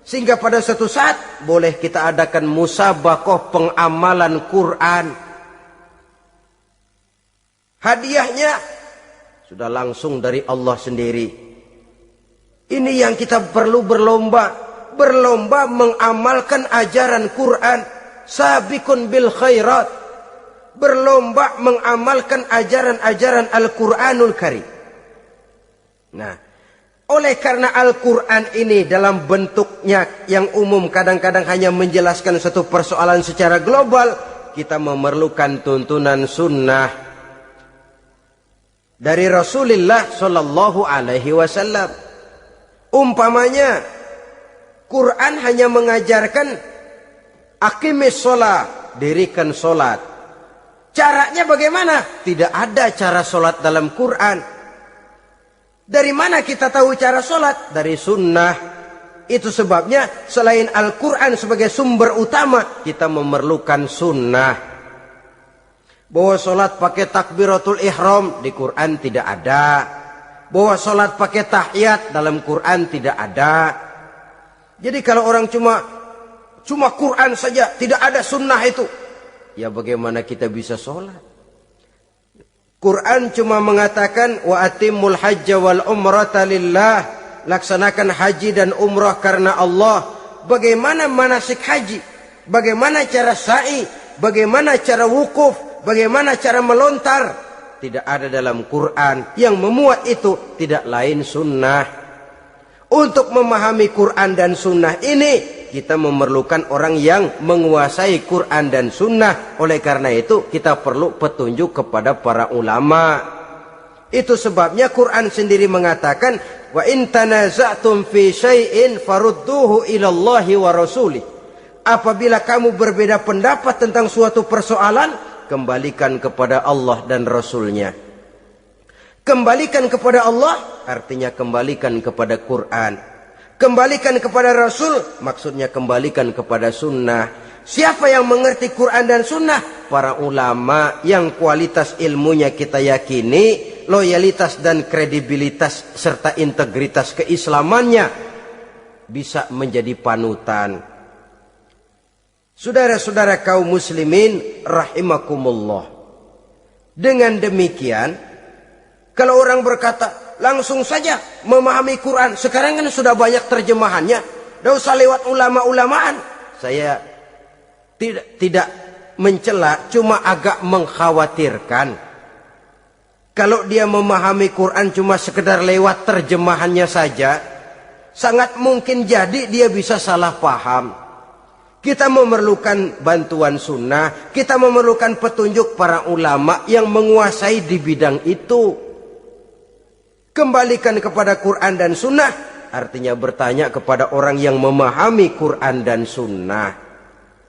Sehingga pada suatu saat boleh kita adakan musabaqah pengamalan Quran. Hadiahnya sudah langsung dari Allah sendiri. Ini yang kita perlu berlomba. Berlomba mengamalkan ajaran Quran. Sabiqun bil khairat. Berlomba mengamalkan ajaran-ajaran Al-Quranul Karim. Nah, oleh karena Al-Quran ini dalam bentuknya yang umum kadang-kadang hanya menjelaskan satu persoalan secara global, kita memerlukan tuntunan sunnah dari Rasulullah Shallallahu Alaihi Wasallam. Umpamanya, Quran hanya mengajarkan aqimis sholat, dirikan sholat. Caranya bagaimana? Tidak ada cara sholat dalam Quran. Dari mana kita tahu cara sholat? Dari sunnah. Itu sebabnya selain Al-Quran sebagai sumber utama, kita memerlukan sunnah. Bahwa sholat pakai takbiratul ihram di Quran tidak ada. Bahwa sholat pakai tahiyat dalam Quran tidak ada. Jadi kalau orang cuma Quran saja, tidak ada sunnah itu, ya bagaimana kita bisa sholat? Quran cuma mengatakan wa atimul hajja wal umrata lillah, laksanakan haji dan umrah karena Allah. Bagaimana manasik haji? Bagaimana cara sa'i? Bagaimana cara wukuf? Bagaimana cara melontar? Tidak ada dalam Quran. Yang memuat itu tidak lain sunnah. Untuk memahami Quran dan sunnah ini, kita memerlukan orang yang menguasai Quran dan sunnah. Oleh karena itu kita perlu petunjuk kepada para ulama. Itu sebabnya Quran sendiri mengatakan, wa in tanaza'tum fi syai'in farudduhu ilallahi wa rasulih. Apabila kamu berbeda pendapat tentang suatu persoalan, kembalikan kepada Allah dan Rasulnya. Kembalikan kepada Allah artinya kembalikan kepada Quran. Kembalikan kepada Rasul maksudnya kembalikan kepada sunnah. Siapa yang mengerti Quran dan sunnah? Para ulama yang kualitas ilmunya kita yakini, loyalitas dan kredibilitas serta integritas keislamannya bisa menjadi panutan. Saudara-saudara kaum muslimin rahimakumullah. Dengan demikian, kalau orang berkata langsung saja memahami Quran, sekarang kan sudah banyak terjemahannya, tidak usah lewat ulama-ulamaan. Saya tidak mencela, cuma agak mengkhawatirkan. Kalau dia memahami Quran cuma sekedar lewat terjemahannya saja, sangat mungkin jadi dia bisa salah paham. Kita memerlukan bantuan sunnah, kita memerlukan petunjuk para ulama yang menguasai di bidang itu. Kembalikan kepada Quran dan sunnah, artinya bertanya kepada orang yang memahami Quran dan sunnah.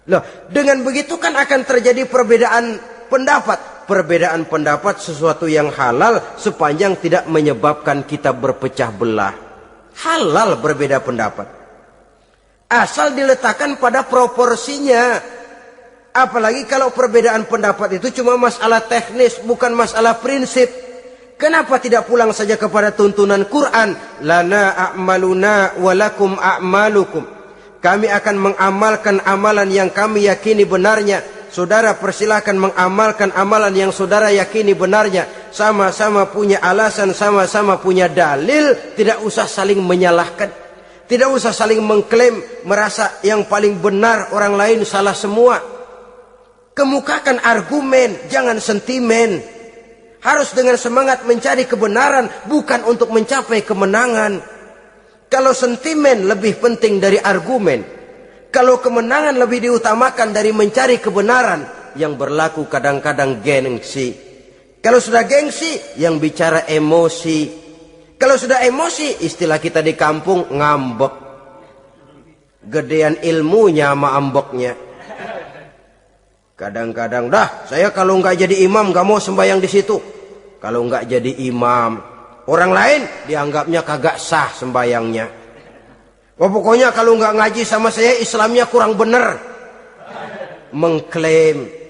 Loh, dengan begitu kan akan terjadi perbedaan pendapat. Perbedaan pendapat sesuatu yang halal sepanjang tidak menyebabkan kita berpecah belah. Halal berbeda pendapat. Asal diletakkan pada proporsinya. Apalagi kalau perbedaan pendapat itu cuma masalah teknis, bukan masalah prinsip. Kenapa tidak pulang saja kepada tuntunan Quran? Lana a'maluna walakum a'malukum. Kami akan mengamalkan amalan yang kami yakini benarnya. saudara persilahkan mengamalkan amalan yang saudara yakini benarnya. Sama-sama punya alasan, sama-sama punya dalil. Tidak usah saling menyalahkan. Tidak usah saling mengklaim, merasa yang paling benar, orang lain salah semua. Kemukakan argumen, jangan sentimen. Harus dengan semangat mencari kebenaran, bukan untuk mencapai kemenangan. Kalau sentimen lebih penting dari argumen, kalau kemenangan lebih diutamakan dari mencari kebenaran, yang berlaku kadang-kadang gengsi. Kalau sudah gengsi, yang bicara emosi. Kalau sudah emosi, istilah kita di kampung, ngambek. Gedean ilmunya sama ambeknya. Kadang-kadang, dah saya kalau nggak jadi imam nggak mau sembahyang di situ. Kalau nggak jadi imam, orang lain dianggapnya kagak sah sembayangnya. Oh, pokoknya kalau nggak ngaji sama saya Islamnya kurang bener. Mengklaim.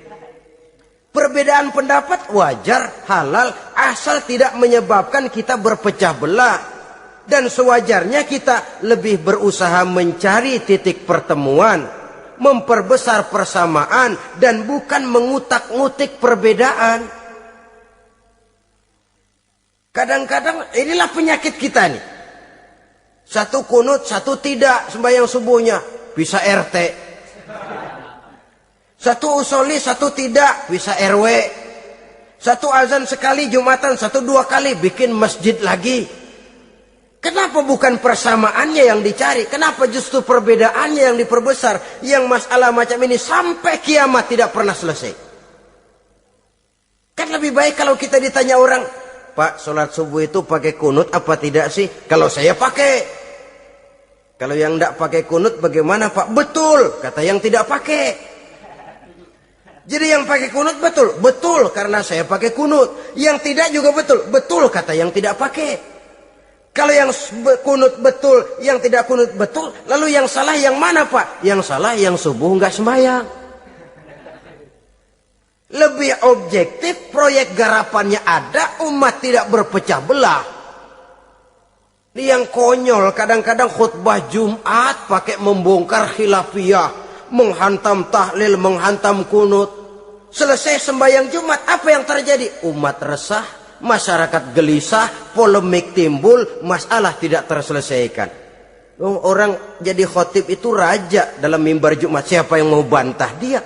Perbedaan pendapat wajar, halal, asal tidak menyebabkan kita berpecah belah. Dan sewajarnya kita lebih berusaha mencari titik pertemuan, memperbesar persamaan, dan bukan mengutak-ngutik perbedaan. Kadang-kadang inilah penyakit kita nih. Satu kunut, satu tidak sembahyang subuhnya. Bisa RT. Satu usoli, satu tidak. Bisa RW. Satu azan sekali Jumatan, satu dua kali bikin masjid lagi. Kenapa bukan persamaannya yang dicari? Kenapa justru perbedaannya yang diperbesar? Yang masalah macam ini sampai kiamat tidak pernah selesai. Kan lebih baik kalau kita ditanya orang, Pak, sholat subuh itu pakai kunut apa tidak sih? Kalau saya pakai. Kalau yang tidak pakai kunut bagaimana Pak? Betul, kata yang tidak pakai. Jadi yang pakai kunut betul? Betul, karena saya pakai kunut. Yang tidak juga betul? Betul, kata yang tidak pakai. Kalau yang kunut betul, yang tidak kunut betul, lalu yang salah yang mana Pak? Yang salah yang subuh nggak sembahyang. Lebih objektif, proyek garapannya ada, umat tidak berpecah belah. Ini yang konyol, kadang-kadang khutbah Jumat pakai membongkar khilafiyah, menghantam tahlil, menghantam kunut. Selesai sembahyang Jumat, apa yang terjadi? Umat resah, masyarakat gelisah, polemik timbul, masalah tidak terselesaikan. Orang jadi khotib itu raja dalam mimbar Jumat, siapa yang mau bantah dia?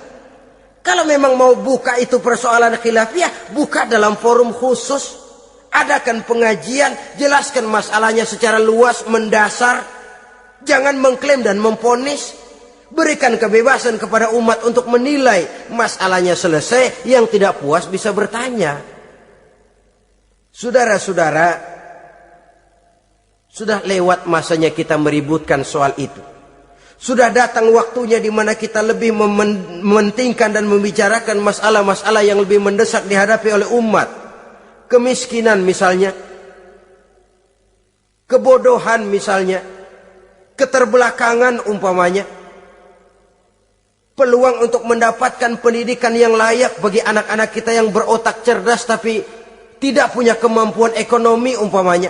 Kalau memang mau buka itu persoalan khilafiyah, buka dalam forum khusus. Adakan pengajian, jelaskan masalahnya secara luas, mendasar. Jangan mengklaim dan memponis. Berikan kebebasan kepada umat untuk menilai. Masalahnya selesai, yang tidak puas bisa bertanya. Saudara-saudara, sudah lewat masanya kita meributkan soal itu. Sudah datang waktunya di mana kita lebih mementingkan dan membicarakan masalah-masalah yang lebih mendesak dihadapi oleh umat. Kemiskinan misalnya, kebodohan misalnya, keterbelakangan umpamanya, peluang untuk mendapatkan pendidikan yang layak bagi anak-anak kita yang berotak cerdas tapi tidak punya kemampuan ekonomi umpamanya.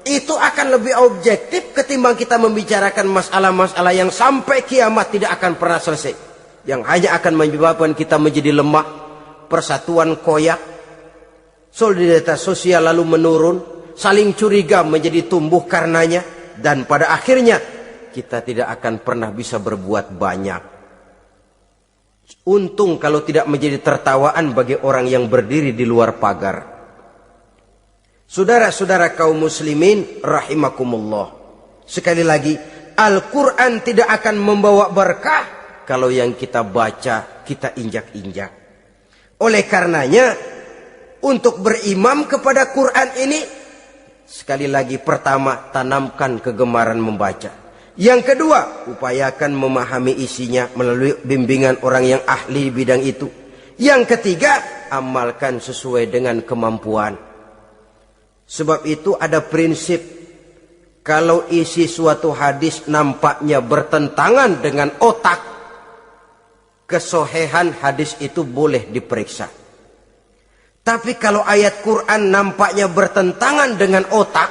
Itu akan lebih objektif ketimbang kita membicarakan masalah-masalah yang sampai kiamat tidak akan pernah selesai. Yang hanya akan menyebabkan kita menjadi lemah, persatuan koyak, solidaritas sosial lalu menurun, saling curiga menjadi tumbuh karenanya, dan pada akhirnya kita tidak akan pernah bisa berbuat banyak. Untung kalau tidak menjadi tertawaan bagi orang yang berdiri di luar pagar. Saudara-saudara kaum muslimin rahimakumullah. Sekali lagi, Al-Quran tidak akan membawa berkah kalau yang kita baca kita injak-injak. Oleh karenanya, untuk berimam kepada Quran ini, sekali lagi pertama, tanamkan kegemaran membaca. Yang kedua, upayakan memahami isinya melalui bimbingan orang yang ahli bidang itu. Yang ketiga, amalkan sesuai dengan kemampuan. Sebab itu ada prinsip, kalau isi suatu hadis nampaknya bertentangan dengan otak, kesohihan hadis itu boleh diperiksa. Tapi kalau ayat Quran nampaknya bertentangan dengan otak,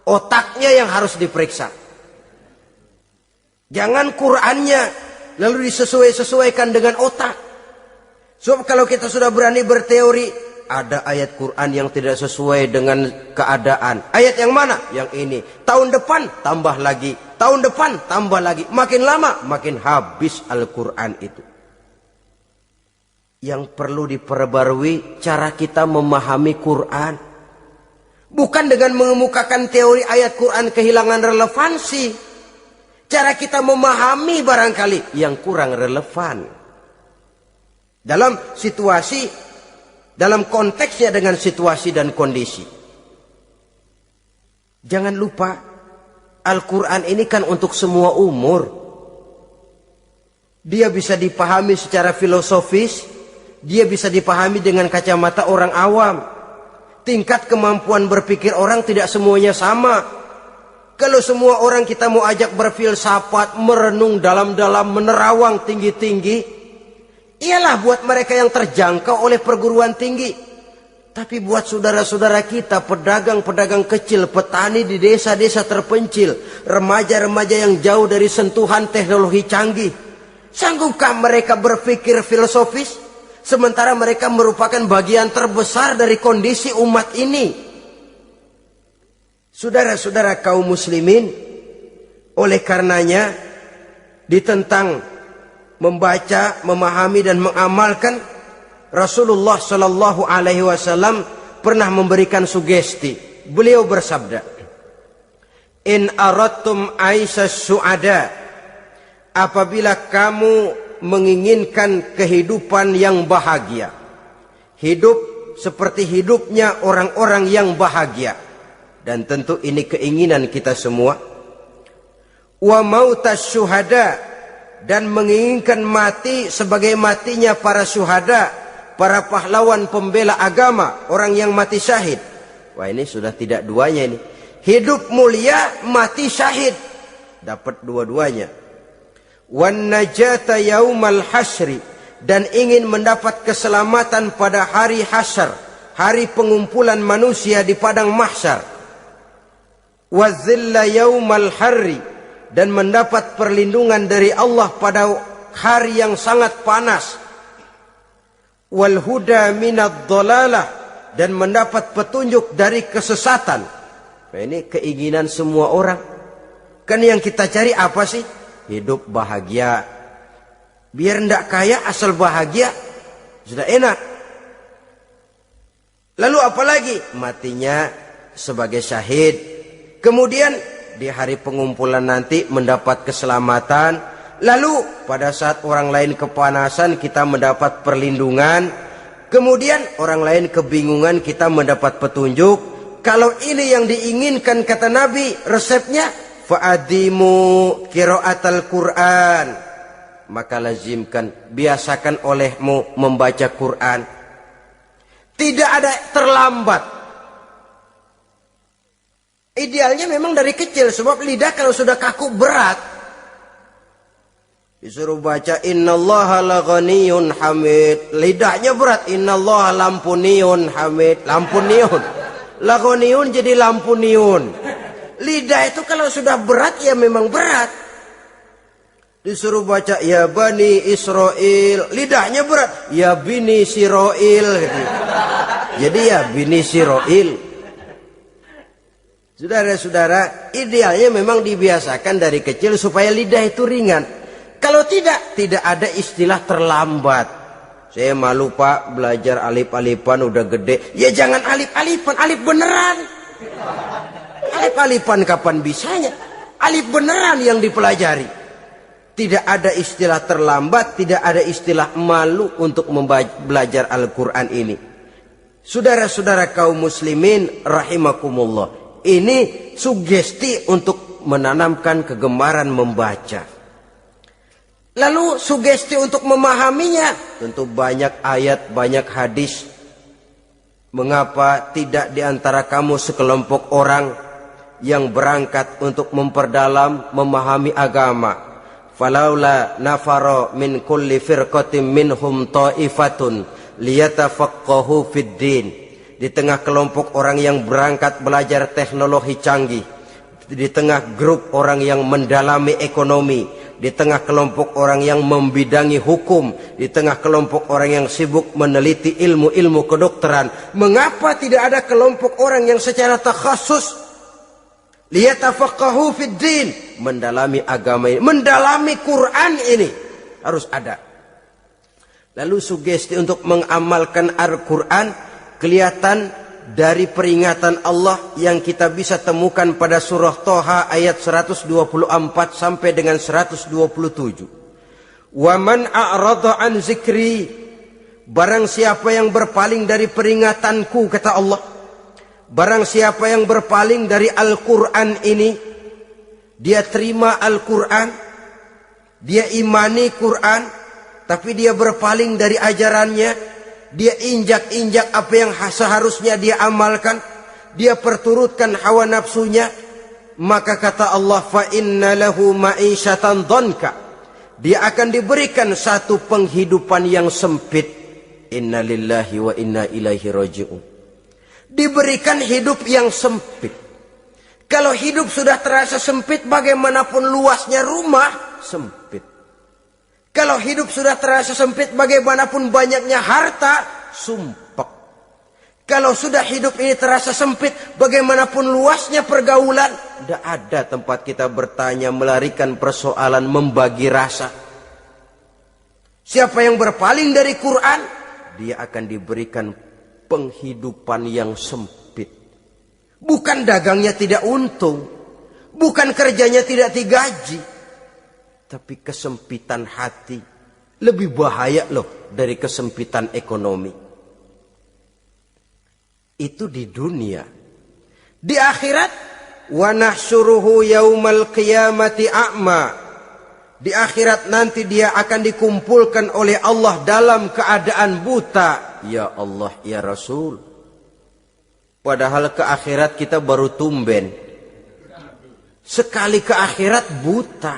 otaknya yang harus diperiksa. Jangan Qurannya lalu disesuaikan dengan otak. Sebab kalau kita sudah berani berteori, ada ayat Quran yang tidak sesuai dengan keadaan. Ayat yang mana? Yang ini. Tahun depan tambah lagi. Tahun depan tambah lagi. Makin lama makin habis Al-Quran itu. Yang perlu diperbarui cara kita memahami Quran. Bukan dengan mengemukakan teori ayat Quran kehilangan relevansi. Cara kita memahami barangkali yang kurang relevan. Dalam situasi, dalam konteksnya dengan situasi dan kondisi. Jangan lupa, Al-Quran ini kan untuk semua umur. Dia bisa dipahami secara filosofis, dia bisa dipahami dengan kacamata orang awam. Tingkat kemampuan berpikir orang tidak semuanya sama. Kalau semua orang kita mau ajak berfilsafat, merenung dalam-dalam, menerawang tinggi-tinggi, ialah buat mereka yang terjangkau oleh perguruan tinggi. Tapi buat saudara-saudara kita, pedagang-pedagang kecil, petani di desa-desa terpencil, remaja-remaja yang jauh dari sentuhan teknologi canggih, sanggupkah mereka berpikir filosofis? Sementara mereka merupakan bagian terbesar dari kondisi umat ini. Saudara-saudara kaum muslimin, oleh karenanya ditentang membaca, memahami dan mengamalkan. Rasulullah Shallallahu Alaihi Wasallam pernah memberikan sugesti. Beliau bersabda, "In aradtum aisas su'ada," apabila kamu menginginkan kehidupan yang bahagia, hidup seperti hidupnya orang-orang yang bahagia, dan tentu ini keinginan kita semua. Wa mautas syuhada, dan menginginkan mati sebagai matinya para syuhada, para pahlawan pembela agama, orang yang mati syahid. Wah, ini sudah tidak duanya ini. Hidup mulia, mati syahid. Dapat dua-duanya. Wan najata yaumal hasyri, dan ingin mendapat keselamatan pada hari hasyar, hari pengumpulan manusia di padang mahsyar. Wa zilla yaumal harri, dan mendapat perlindungan dari Allah pada hari yang sangat panas. Wal huda minad dhalalah, dan mendapat petunjuk dari kesesatan. Nah, ini keinginan semua orang. Kan yang kita cari apa sih? Hidup bahagia. Biar ndak kaya asal bahagia, sudah enak. Lalu apalagi? Matinya sebagai syahid. Kemudian di hari pengumpulan nanti mendapat keselamatan. Lalu pada saat orang lain kepanasan kita mendapat perlindungan. Kemudian orang lain kebingungan kita mendapat petunjuk. Kalau ini yang diinginkan kata Nabi, resepnya fa'adimu qiraatal Quran, maka lazimkan, biasakan olehmu membaca Quran. Tidak ada terlambat. Idealnya memang dari kecil, sebab lidah kalau sudah kaku berat. Disuruh baca innallaha laghaniyun hamid, lidahnya berat. Innallaha lampuniyun hamid, lampuniyun. Laghaniyun jadi lampuniyun. Lidah itu kalau sudah berat ya memang berat. Disuruh baca ya bani Israel, lidahnya berat. Ya bini Siroil gitu. Jadi ya bini Siroil. Saudara-saudara, idealnya memang dibiasakan dari kecil supaya lidah itu ringan. Kalau tidak ada istilah terlambat. Saya malu pak, belajar alif-alifan udah gede. Ya jangan alif-alifan, alif beneran. Alif-alifan kapan bisanya? Alif beneran yang dipelajari. Tidak ada istilah terlambat, tidak ada istilah malu untuk belajar Al-Quran ini. Saudara-saudara kaum muslimin rahimakumullah. Ini sugesti untuk menanamkan kegemaran membaca. Lalu sugesti untuk memahaminya. Tentu banyak ayat, banyak hadis. Mengapa tidak di antara kamu sekelompok orang yang berangkat untuk memperdalam, memahami agama. Falaula nafaro min kulli firqatin minhum ta'ifatun liyatafaqahu fid din. Di tengah kelompok orang yang berangkat belajar teknologi canggih, di tengah grup orang yang mendalami ekonomi, di tengah kelompok orang yang membidangi hukum, di tengah kelompok orang yang sibuk meneliti ilmu-ilmu kedokteran, mengapa tidak ada kelompok orang yang secara takhasus liyatafaqahu fid din, mendalami agama ini, mendalami Quran ini, harus ada. Lalu sugesti untuk mengamalkan Al-Quran kelihatan dari peringatan Allah yang kita bisa temukan pada surah Toha ayat 124 sampai dengan 127. Wa man a'rada an zikri, barang siapa yang berpaling dari peringatanku, kata Allah, barang siapa yang berpaling dari Al-Quran ini, dia terima Al-Quran, dia imani Quran, tapi dia berpaling dari ajarannya, dia injak-injak apa yang seharusnya dia amalkan, dia perturutkan hawa nafsunya, maka kata Allah, fa inna lahu ma'isyatan dhanka, dia akan diberikan satu penghidupan yang sempit. Inna lillahi wa inna ilaihi raji'un. Diberikan hidup yang sempit. Kalau hidup sudah terasa sempit, bagaimanapun luasnya rumah, sempit. Kalau hidup sudah terasa sempit, bagaimanapun banyaknya harta, sumpek. Kalau sudah hidup ini terasa sempit, bagaimanapun luasnya pergaulan, tidak ada tempat kita bertanya, melarikan persoalan, membagi rasa. Siapa yang berpaling dari Quran, dia akan diberikan penghidupan yang sempit. Bukan dagangnya tidak untung, bukan kerjanya tidak digaji, tapi kesempitan hati lebih bahaya loh dari kesempitan ekonomi. Itu di dunia. Di akhirat, wa nahsyuruhu yaumal qiyamati a'ma. Di akhirat nanti dia akan dikumpulkan oleh Allah dalam keadaan buta. Ya Allah, ya Rasul. Padahal ke akhirat kita baru tumben. Sekali ke akhirat buta.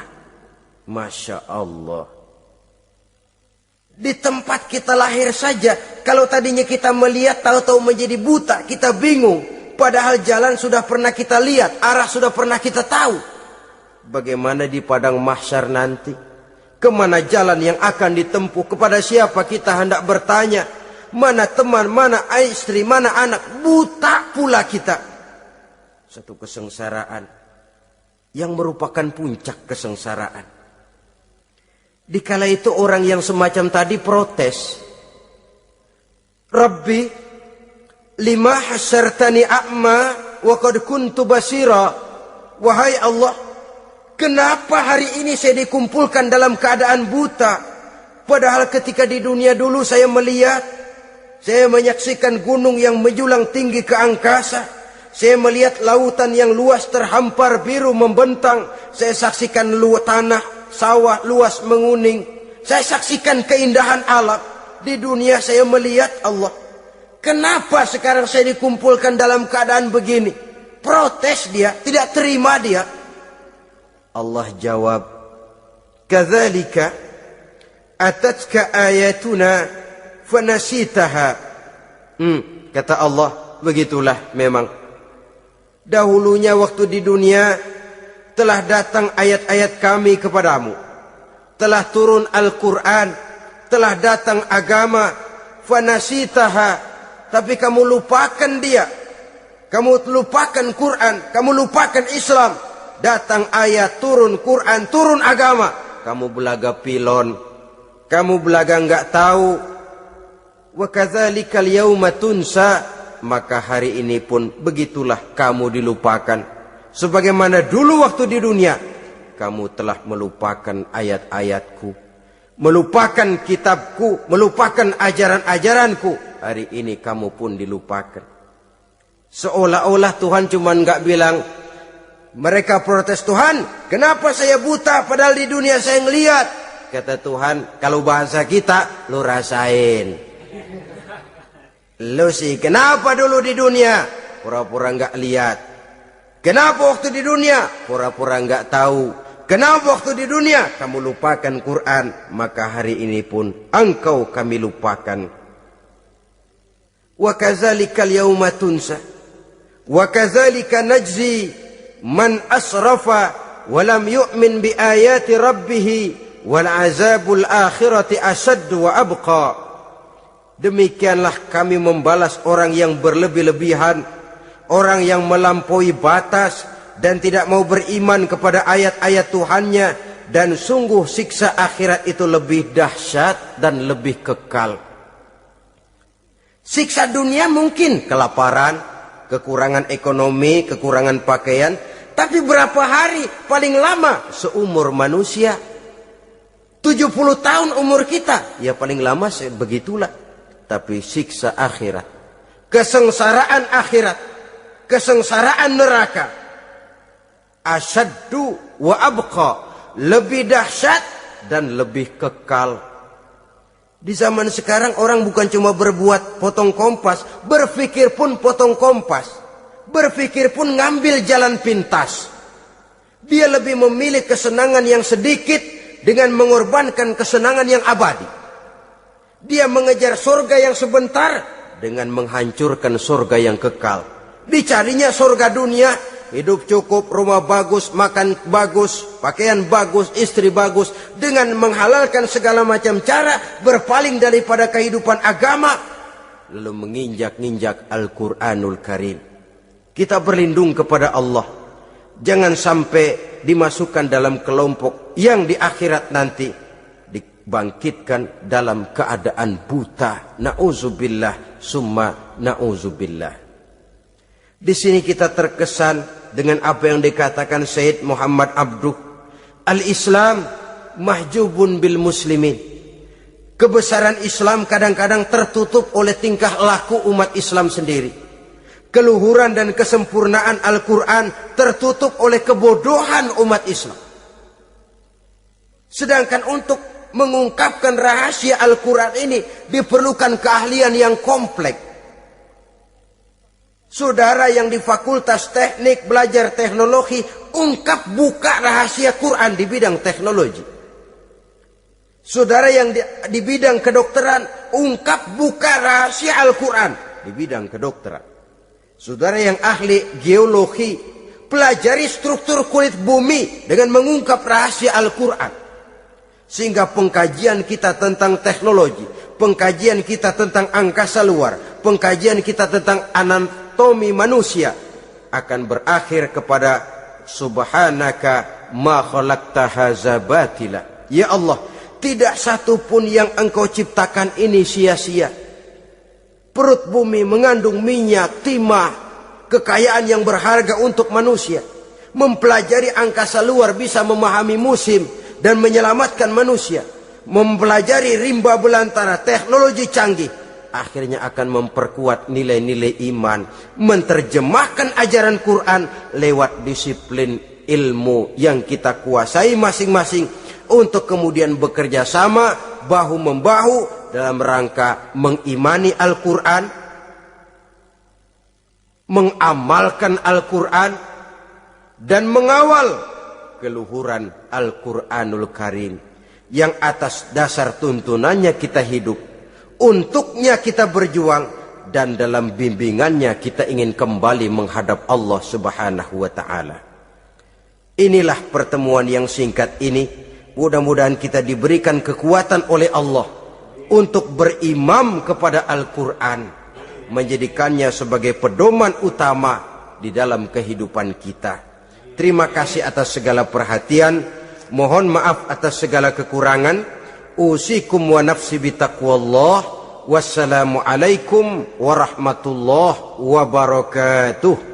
Masya Allah. Di tempat kita lahir saja, kalau tadinya kita melihat, tahu-tahu menjadi buta, kita bingung. Padahal jalan sudah pernah kita lihat, arah sudah pernah kita tahu. Bagaimana di padang mahsyar nanti? Kemana jalan yang akan ditempuh? Kepada siapa kita hendak bertanya? Mana teman, mana istri, mana anak? Buta pula kita. Satu kesengsaraan yang merupakan puncak kesengsaraan. Dikala itu orang yang semacam tadi protes. Rabbi, lima hasyartani a'ma wa qad kuntu basira. Wahai Allah, kenapa hari ini saya dikumpulkan dalam keadaan buta? Padahal ketika di dunia dulu saya melihat, saya menyaksikan gunung yang menjulang tinggi ke angkasa. Saya melihat lautan yang luas terhampar biru membentang. Saya saksikan tanah sawah luas menguning. Saya saksikan keindahan alam. Di dunia saya melihat Allah. Kenapa sekarang saya dikumpulkan dalam keadaan begini? Protes dia, tidak terima dia. Allah jawab, kadzalika atatka ayatuna fanasitaha. Kata Allah, begitulah memang. Dahulunya waktu di dunia telah datang ayat-ayat kami kepadamu, telah turun Al-Quran, telah datang agama, fanasitaha, tapi kamu lupakan dia, kamu lupakan Quran, kamu lupakan Islam. Datang ayat, turun Quran, turun agama, kamu belaga pilon, kamu belaga enggak tahu. Wa kadzalikal yauma tunsa, maka hari ini pun begitulah kamu dilupakan. Sebagaimana dulu waktu di dunia, kamu telah melupakan ayat-ayatku, melupakan kitabku, melupakan ajaran-ajaranku. Hari ini kamu pun dilupakan. Seolah-olah Tuhan cuma enggak bilang, mereka protes, Tuhan, kenapa saya buta padahal di dunia saya ngelihat? Kata Tuhan, kalau bahasa kita, lu rasain. Lu sih, kenapa dulu di dunia? Pura-pura enggak lihat. Kenapa waktu di dunia? Pura-pura enggak tahu. Kenapa waktu di dunia? Kamu lupakan Quran. Maka hari ini pun engkau kami lupakan. Wa kadzalikal yauma tunsa. Wa kadzalika najzi man asrafa walam yu'min bi ayati rabbih wal azabul akhirati asaddu wa abqa. Demikianlah kami membalas orang yang berlebih-lebihan, orang yang melampaui batas dan tidak mau beriman kepada ayat-ayat Tuhannya, dan sungguh siksa akhirat itu lebih dahsyat dan lebih kekal. Siksa dunia mungkin kelaparan, kekurangan ekonomi, kekurangan pakaian, tapi berapa hari paling lama seumur manusia? 70 tahun umur kita, ya paling lama begitulah. Tapi siksa akhirat, kesengsaraan akhirat, kesengsaraan neraka, asyaddu wa abqa, lebih dahsyat dan lebih kekal. Di zaman sekarang orang bukan cuma berbuat potong kompas, berpikir pun potong kompas, berpikir pun ngambil jalan pintas. Dia lebih memilih kesenangan yang sedikit dengan mengorbankan kesenangan yang abadi. Dia mengejar surga yang sebentar dengan menghancurkan surga yang kekal. Dicarinya surga dunia, hidup cukup, rumah bagus, makan bagus, pakaian bagus, istri bagus, dengan menghalalkan segala macam cara, berpaling daripada kehidupan agama, lalu menginjak-injak Al-Quranul Karim. Kita berlindung kepada Allah, jangan sampai dimasukkan dalam kelompok yang di akhirat nanti bangkitkan dalam keadaan buta. Na'udzubillah summa na'udzubillah. Di sini kita terkesan dengan apa yang dikatakan Sayyid Muhammad Abduh, al-Islam mahjubun bil muslimin. Kebesaran Islam kadang-kadang tertutup oleh tingkah laku umat Islam sendiri. Keluhuran dan kesempurnaan Al-Quran tertutup oleh kebodohan umat Islam. Sedangkan untuk mengungkapkan rahasia Al-Quran ini diperlukan keahlian yang kompleks. Saudara yang di fakultas teknik belajar teknologi, ungkap buka rahasia Quran di bidang teknologi. Saudara yang di bidang kedokteran, ungkap buka rahasia Al-Quran di bidang kedokteran. Saudara yang ahli geologi, pelajari struktur kulit bumi dengan mengungkap rahasia Al-Quran. Sehingga pengkajian kita tentang teknologi, pengkajian kita tentang angkasa luar, pengkajian kita tentang anatomi manusia akan berakhir kepada subhanaka ma khalaqta hadza batila. Ya Allah, tidak satu pun yang Engkau ciptakan ini sia-sia. Perut bumi mengandung minyak, timah, kekayaan yang berharga untuk manusia. Mempelajari angkasa luar bisa memahami musim dan menyelamatkan manusia. Mempelajari rimba belantara, teknologi canggih, akhirnya akan memperkuat nilai-nilai iman. Menerjemahkan ajaran Quran lewat disiplin ilmu yang kita kuasai masing-masing, untuk kemudian bekerja sama bahu-membahu dalam rangka mengimani Al-Quran, mengamalkan Al-Quran, dan mengawal keluhuran Al-Quranul Karim yang atas dasar tuntunannya kita hidup, untuknya kita berjuang, dan dalam bimbingannya kita ingin kembali menghadap Allah Subhanahu wa ta'ala. Inilah pertemuan yang singkat ini. Mudah-mudahan kita diberikan kekuatan oleh Allah untuk berimam kepada Al-Quran, menjadikannya sebagai pedoman utama di dalam kehidupan kita. Terima kasih atas segala perhatian. Mohon maaf atas segala kekurangan. Usikum wa nafsi bitaqwallah. Wassalamualaikum warahmatullahi wabarakatuh.